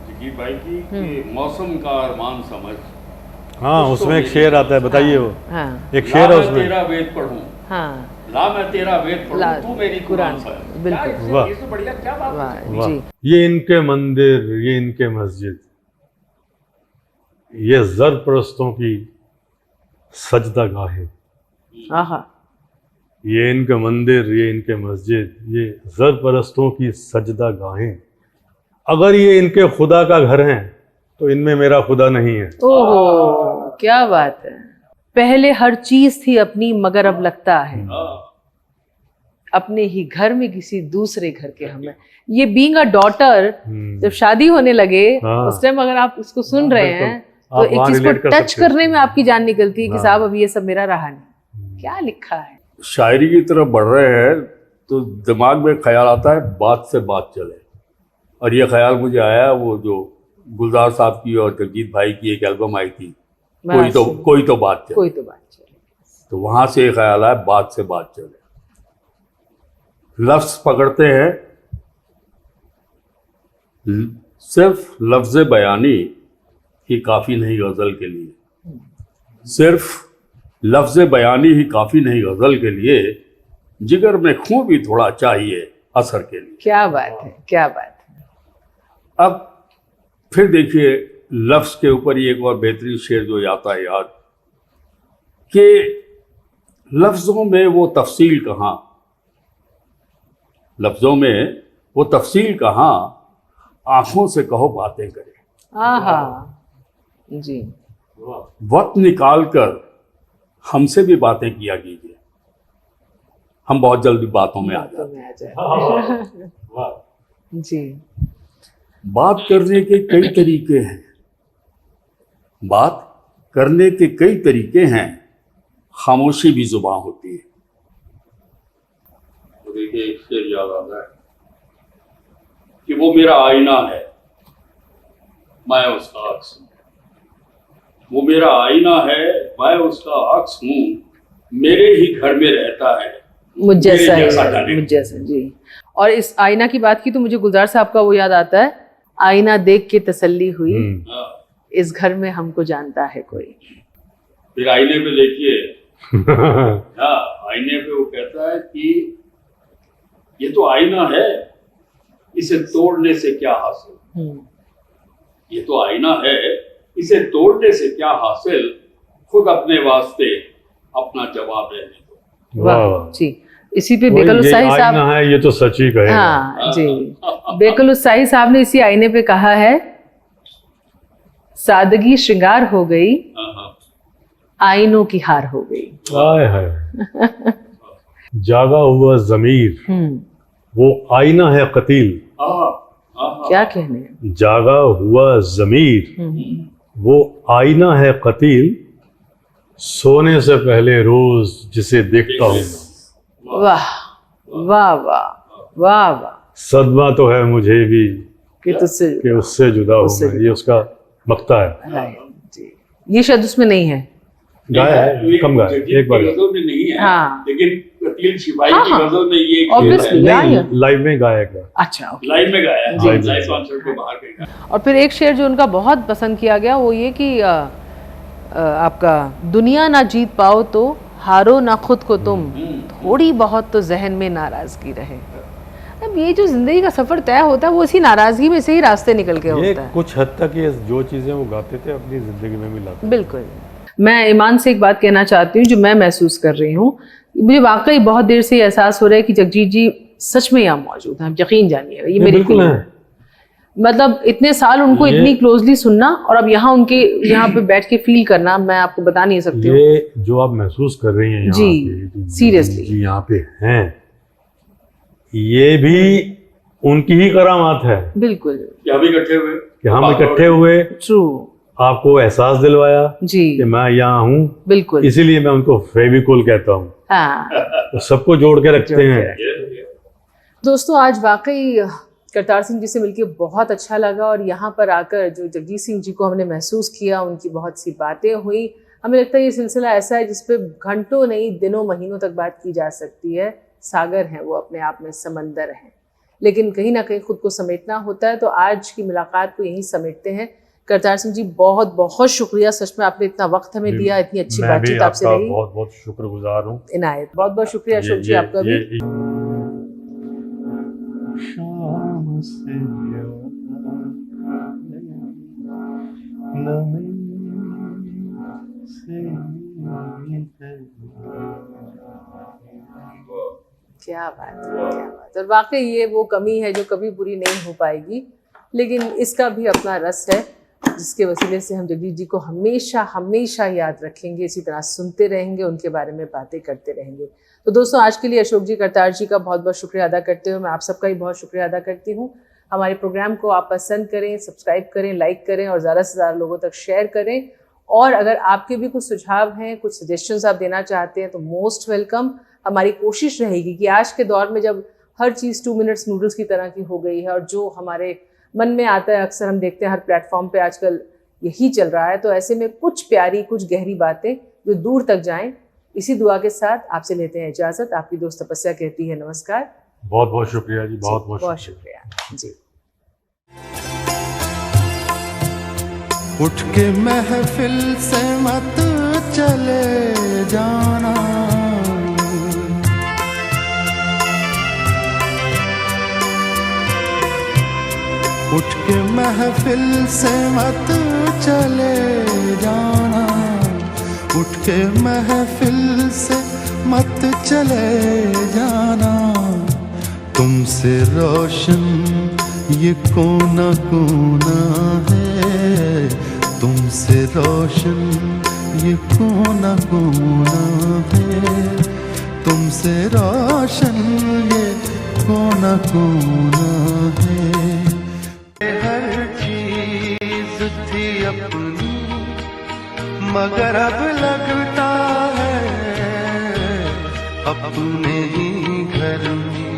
जगीर भाई की कि मौसम का अरमान समझ। हाँ, उसमें एक शेर आता है, बताइए वो। हाँ एक शेर है मैं उसमें। तेरा वेद पढ़ूं, हाँ ला मैं तेरा वेद ला पढ़ूं, तू मेरी कुरान समझ। बिल्कुल। क्या इससे- वाह। इससे बढ़िया क्या बात है? वाह वाह। जी। ये इनके मंदिर, ये इनके मस्जिद, ये जर परस्तों की सजदा गाहें। आहा, ये इनके मंदिर, ये इनके मस्जिद, ये जर परस्तों की सजदा गाहें। अगर ये इनके खुदा का घर हैं तो इनमें मेरा खुदा नहीं है। ओहो क्या बात है। पहले हर चीज थी अपनी मगर अब लगता है अपने ही घर में किसी दूसरे घर के हमें। ये बीइंग अ डॉटर, जब शादी होने लगे हाँ। उस टाइम अगर आप इसको सुन हाँ, रहे बिल्कुल। हैं तो आप एक वहाँ चीज को relate कर टच सकते हैं। करने में आपकी जान निकलती है कि हाँ। साहब अब ये सब मेरा रहा नहीं। क्या लिखा है। शायरी की तरफ बढ़ रहे हैं तो दिमाग में ख्याल आता है बात से बात चले, और ये ख्याल मुझे आया वो जो गुलजार साहब की और जगजीत भाई की एक एल्बम आई थी, कोई तो बात चले। कोई तो बात चले। तो वहां से एक ख्याल आया बात से बात चले। लफ्ज पकड़ते हैं, सिर्फ लफ्ज बयानी ही काफ़ी नहीं गज़ल के लिए, सिर्फ लफ्ज बयानी ही काफ़ी नहीं गज़ल के लिए, जिगर में खून भी थोड़ा चाहिए असर के लिए। क्या बात है, क्या बात है। अब फिर देखिए लफ्ज के ऊपर ही एक और बेहतरीन शेर जो आता है याद, कि लफ्ज़ों में वो तफसील कहाँ, लफ्ज़ों में वो तफसील कहाँ, आंखों से कहो बातें करें। आहा जी, वक्त निकाल कर हमसे भी बातें किया कीजिए, हम बहुत जल्दी बातों में आ जाते में आ जाए। जी, बात करने के कई तरीके हैं, बात करने के कई तरीके हैं, खामोशी भी जुबान होती है। तो देखिए एक शेर याद आता है कि वो मेरा आईना है, मैं उसका अक्स हूँ, वो मेरा आईना है, मैं उसका अक्स हूँ, मेरे ही घर में रहता है, मुझ जैसा मेरे जैसा है, ढले। मुझ जैसा जी। और इस आईना की बात की तो मुझे गुलजार साहब का वो याद आता है, आईना देख के तसल्ली हुई, हाँ, इस घर में हमको जानता है कोई। फिर आईने पे देखिए, हाँ आईने पे वो कहता है कि ये तो आईना है, इसे तोड़ने से क्या हासिल, ये तो आईना है, इसे तोड़ने से क्या हासिल, खुद अपने वास्ते अपना जवाब देने दो। वाह वाह। जी। इसी पे वही बेकल ये उत्साही साहब, आईना है, ये तो सच ही कहेगा। हाँ जी, बेकल उत्साही साहब ने इसी आईने पे कहा है, सादगी श्रृंगार हो गई, हाँ, आईनों की हार हो गई। हाय हाय। जागा हुआ जमीर वो आईना है कतील, क्या कहने। जागा हुआ जमीर वो आईना है कतील, सोने से पहले रोज जिसे देखता हूँ, वाह वाह वाह वाह वाह, सदमा तो है मुझे भी कि तुझसे कि उससे जुदा हूँ उससे मैं। ये उसका मक्ता है, राइट जी। ये शब्द उसमें नहीं है। गाया है, कम गाया, एक बार गाया। गजल में नहीं है, हाँ। लेकिन कतील शिपाही हाँ, की हाँ। गजल में ये Obviously, है। yeah, नहीं, yeah. लाइव में गाया एक बार। अच्छा okay। लाइव में गाया है, जी, जी, लाइव जी। कॉन्सर्ट के बाहर कहीं गाया। और फिर एक शेर जो उनका बहुत पसंद किया गया वो ये कि आपका दुनिया ना जीत पाओ तो हारो ना खुद को तुम, थोड़ी बहुत तो जहन में नाराजगी रहे। अब ये जो जिंदगी का सफर तय होता है वो इसी नाराजगी में से ही रास्ते निकल के ये होता है। कुछ हद तक ये जो चीजें वो गाते थे अपनी जिंदगी में भी लाते। बिल्कुल। मैं ईमान से एक बात कहना चाहती हूँ जो मैं महसूस कर रही हूँ, मुझे वाकई बहुत देर से एहसास हो रहा है कि जगजीत जी सच में यहाँ मौजूद हैं, आप यकीन जानिएगा, ये मेरी बिल्कुल फीलिंग है। मतलब इतने साल उनको ये- इतनी क्लोजली सुनना और अब यहाँ उनके यहाँ पे बैठ के फील करना, मैं आपको बता नहीं सकती हूँ। ये जो आप महसूस कर रही हैं यहाँ जी, पे, seriously। जी यहाँ पे हैं, ये भी उनकी ही करामात है बिल्कुल कि हम इकट्ठे हुए, कि हम इकट्ठे हुए, ट्रू आपको एहसास दिलवाया जी, कि मैं यहाँ हूँ, बिल्कुल इसीलिए मैं उनको फेविकोल कहता हूँ। हाँ। तो सबको जोड़ के रखते जोड़ के हैं। दोस्तों आज वाकई करतार सिंह जी से मिलकर बहुत अच्छा लगा और यहाँ पर आकर जो जगजीत सिंह जी को हमने महसूस किया, उनकी बहुत सी बातें हुई। हमें लगता है ये सिलसिला ऐसा है जिस पे घंटों नहीं दिनों महीनों तक बात की जा सकती है। सागर हैं वो, अपने आप में समंदर हैं, लेकिन कहीं ना कहीं खुद को समेटना होता है। तो आज की मुलाकात को यहीं समेटते हैं। करतार सिंह जी बहुत बहुत शुक्रिया, सच में आपने इतना वक्त हमें दिया, इतनी अच्छी मैं भी बातचीत आपसे आपका रही। बहुत बहुत शुक्रगुजार हूँ। इनायत, बहुत बहुत शुक्रिया अशोक जी आपका भी। शाम से क्या बात है, क्या बात। और वाकई ये वो कमी है जो कभी पूरी नहीं हो पाएगी, लेकिन इसका भी अपना रस है जिसके वसीले से हम जगजीत जी को हमेशा हमेशा याद रखेंगे, इसी तरह सुनते रहेंगे, उनके बारे में बातें करते रहेंगे। तो दोस्तों आज के लिए अशोक जी, करतार जी का बहुत बहुत शुक्रिया अदा करते हुए मैं आप सबका भी बहुत शुक्रिया अदा करती हूँ। हमारे प्रोग्राम को आप पसंद करें, सब्सक्राइब करें, लाइक करें और ज़्यादा से ज़्यादा लोगों तक शेयर करें। और अगर आपके भी कुछ सुझाव हैं, कुछ सजेशंस आप देना चाहते हैं तो मोस्ट वेलकम। हमारी कोशिश रहेगी कि आज के दौर में जब हर चीज़ 2 मिनट्स नूडल्स की तरह की हो गई है और जो हमारे मन में आता है, अक्सर हम देखते हैं हर प्लेटफॉर्म पे आजकल यही चल रहा है, तो ऐसे में कुछ प्यारी, कुछ गहरी बातें जो दूर तक जाएं, इसी दुआ के साथ आपसे लेते हैं इजाज़त। आपकी दोस्त तपस्या कहती है नमस्कार। बहुत बहुत शुक्रिया जी, बहुत बहुत बहुत शुक्रिया जी। उठ के महफिल से मत चले जाना, उठ के महफिल से मत चले जाना, उठ के महफिल से मत चले जाना। तुमसे रोशन ये कोना कोना है, तुमसे रोशन ये कोना कोना है, तुमसे रोशन ये कोना कोना है। हर चीज थी अपनी मगर अब लगता है अपने ही घर में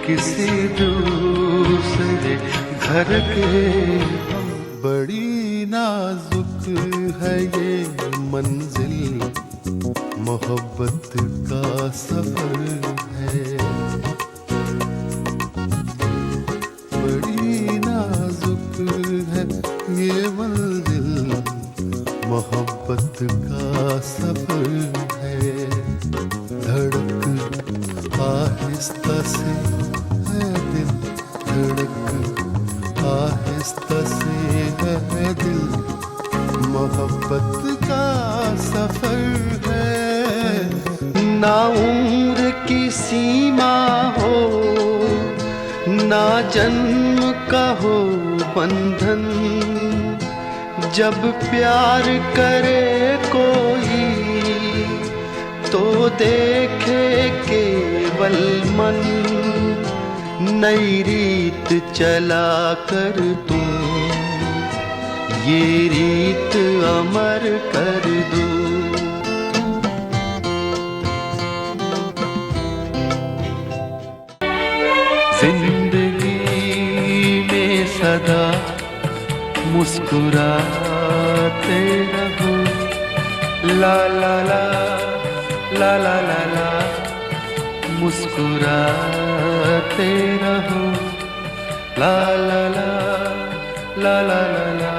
किसी दूसरे घर के। बड़ी नाजुक है ये मंजिल, मोहब्बत का सफर है। बड़ी नाजुक है ये मंजिल, मोहब्बत का सफर है। धड़क आहिस्ता से है दिल, धड़क आहिस्ता से है दिल, मोहब्बत का सफर है। ना उम्र की सीमा हो, ना जन्म का हो बंधन, जब प्यार करे कोई तो देखे केवल मन। नई रीत चला कर तुम ये रीत अमर कर दो। जिंदगी में सदा मुस्कुराते रहो, ला ला ला ला ला ला ला, मुस्कुराते रहो, ला ला ला ला ला ला ला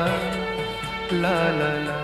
ला ला ला।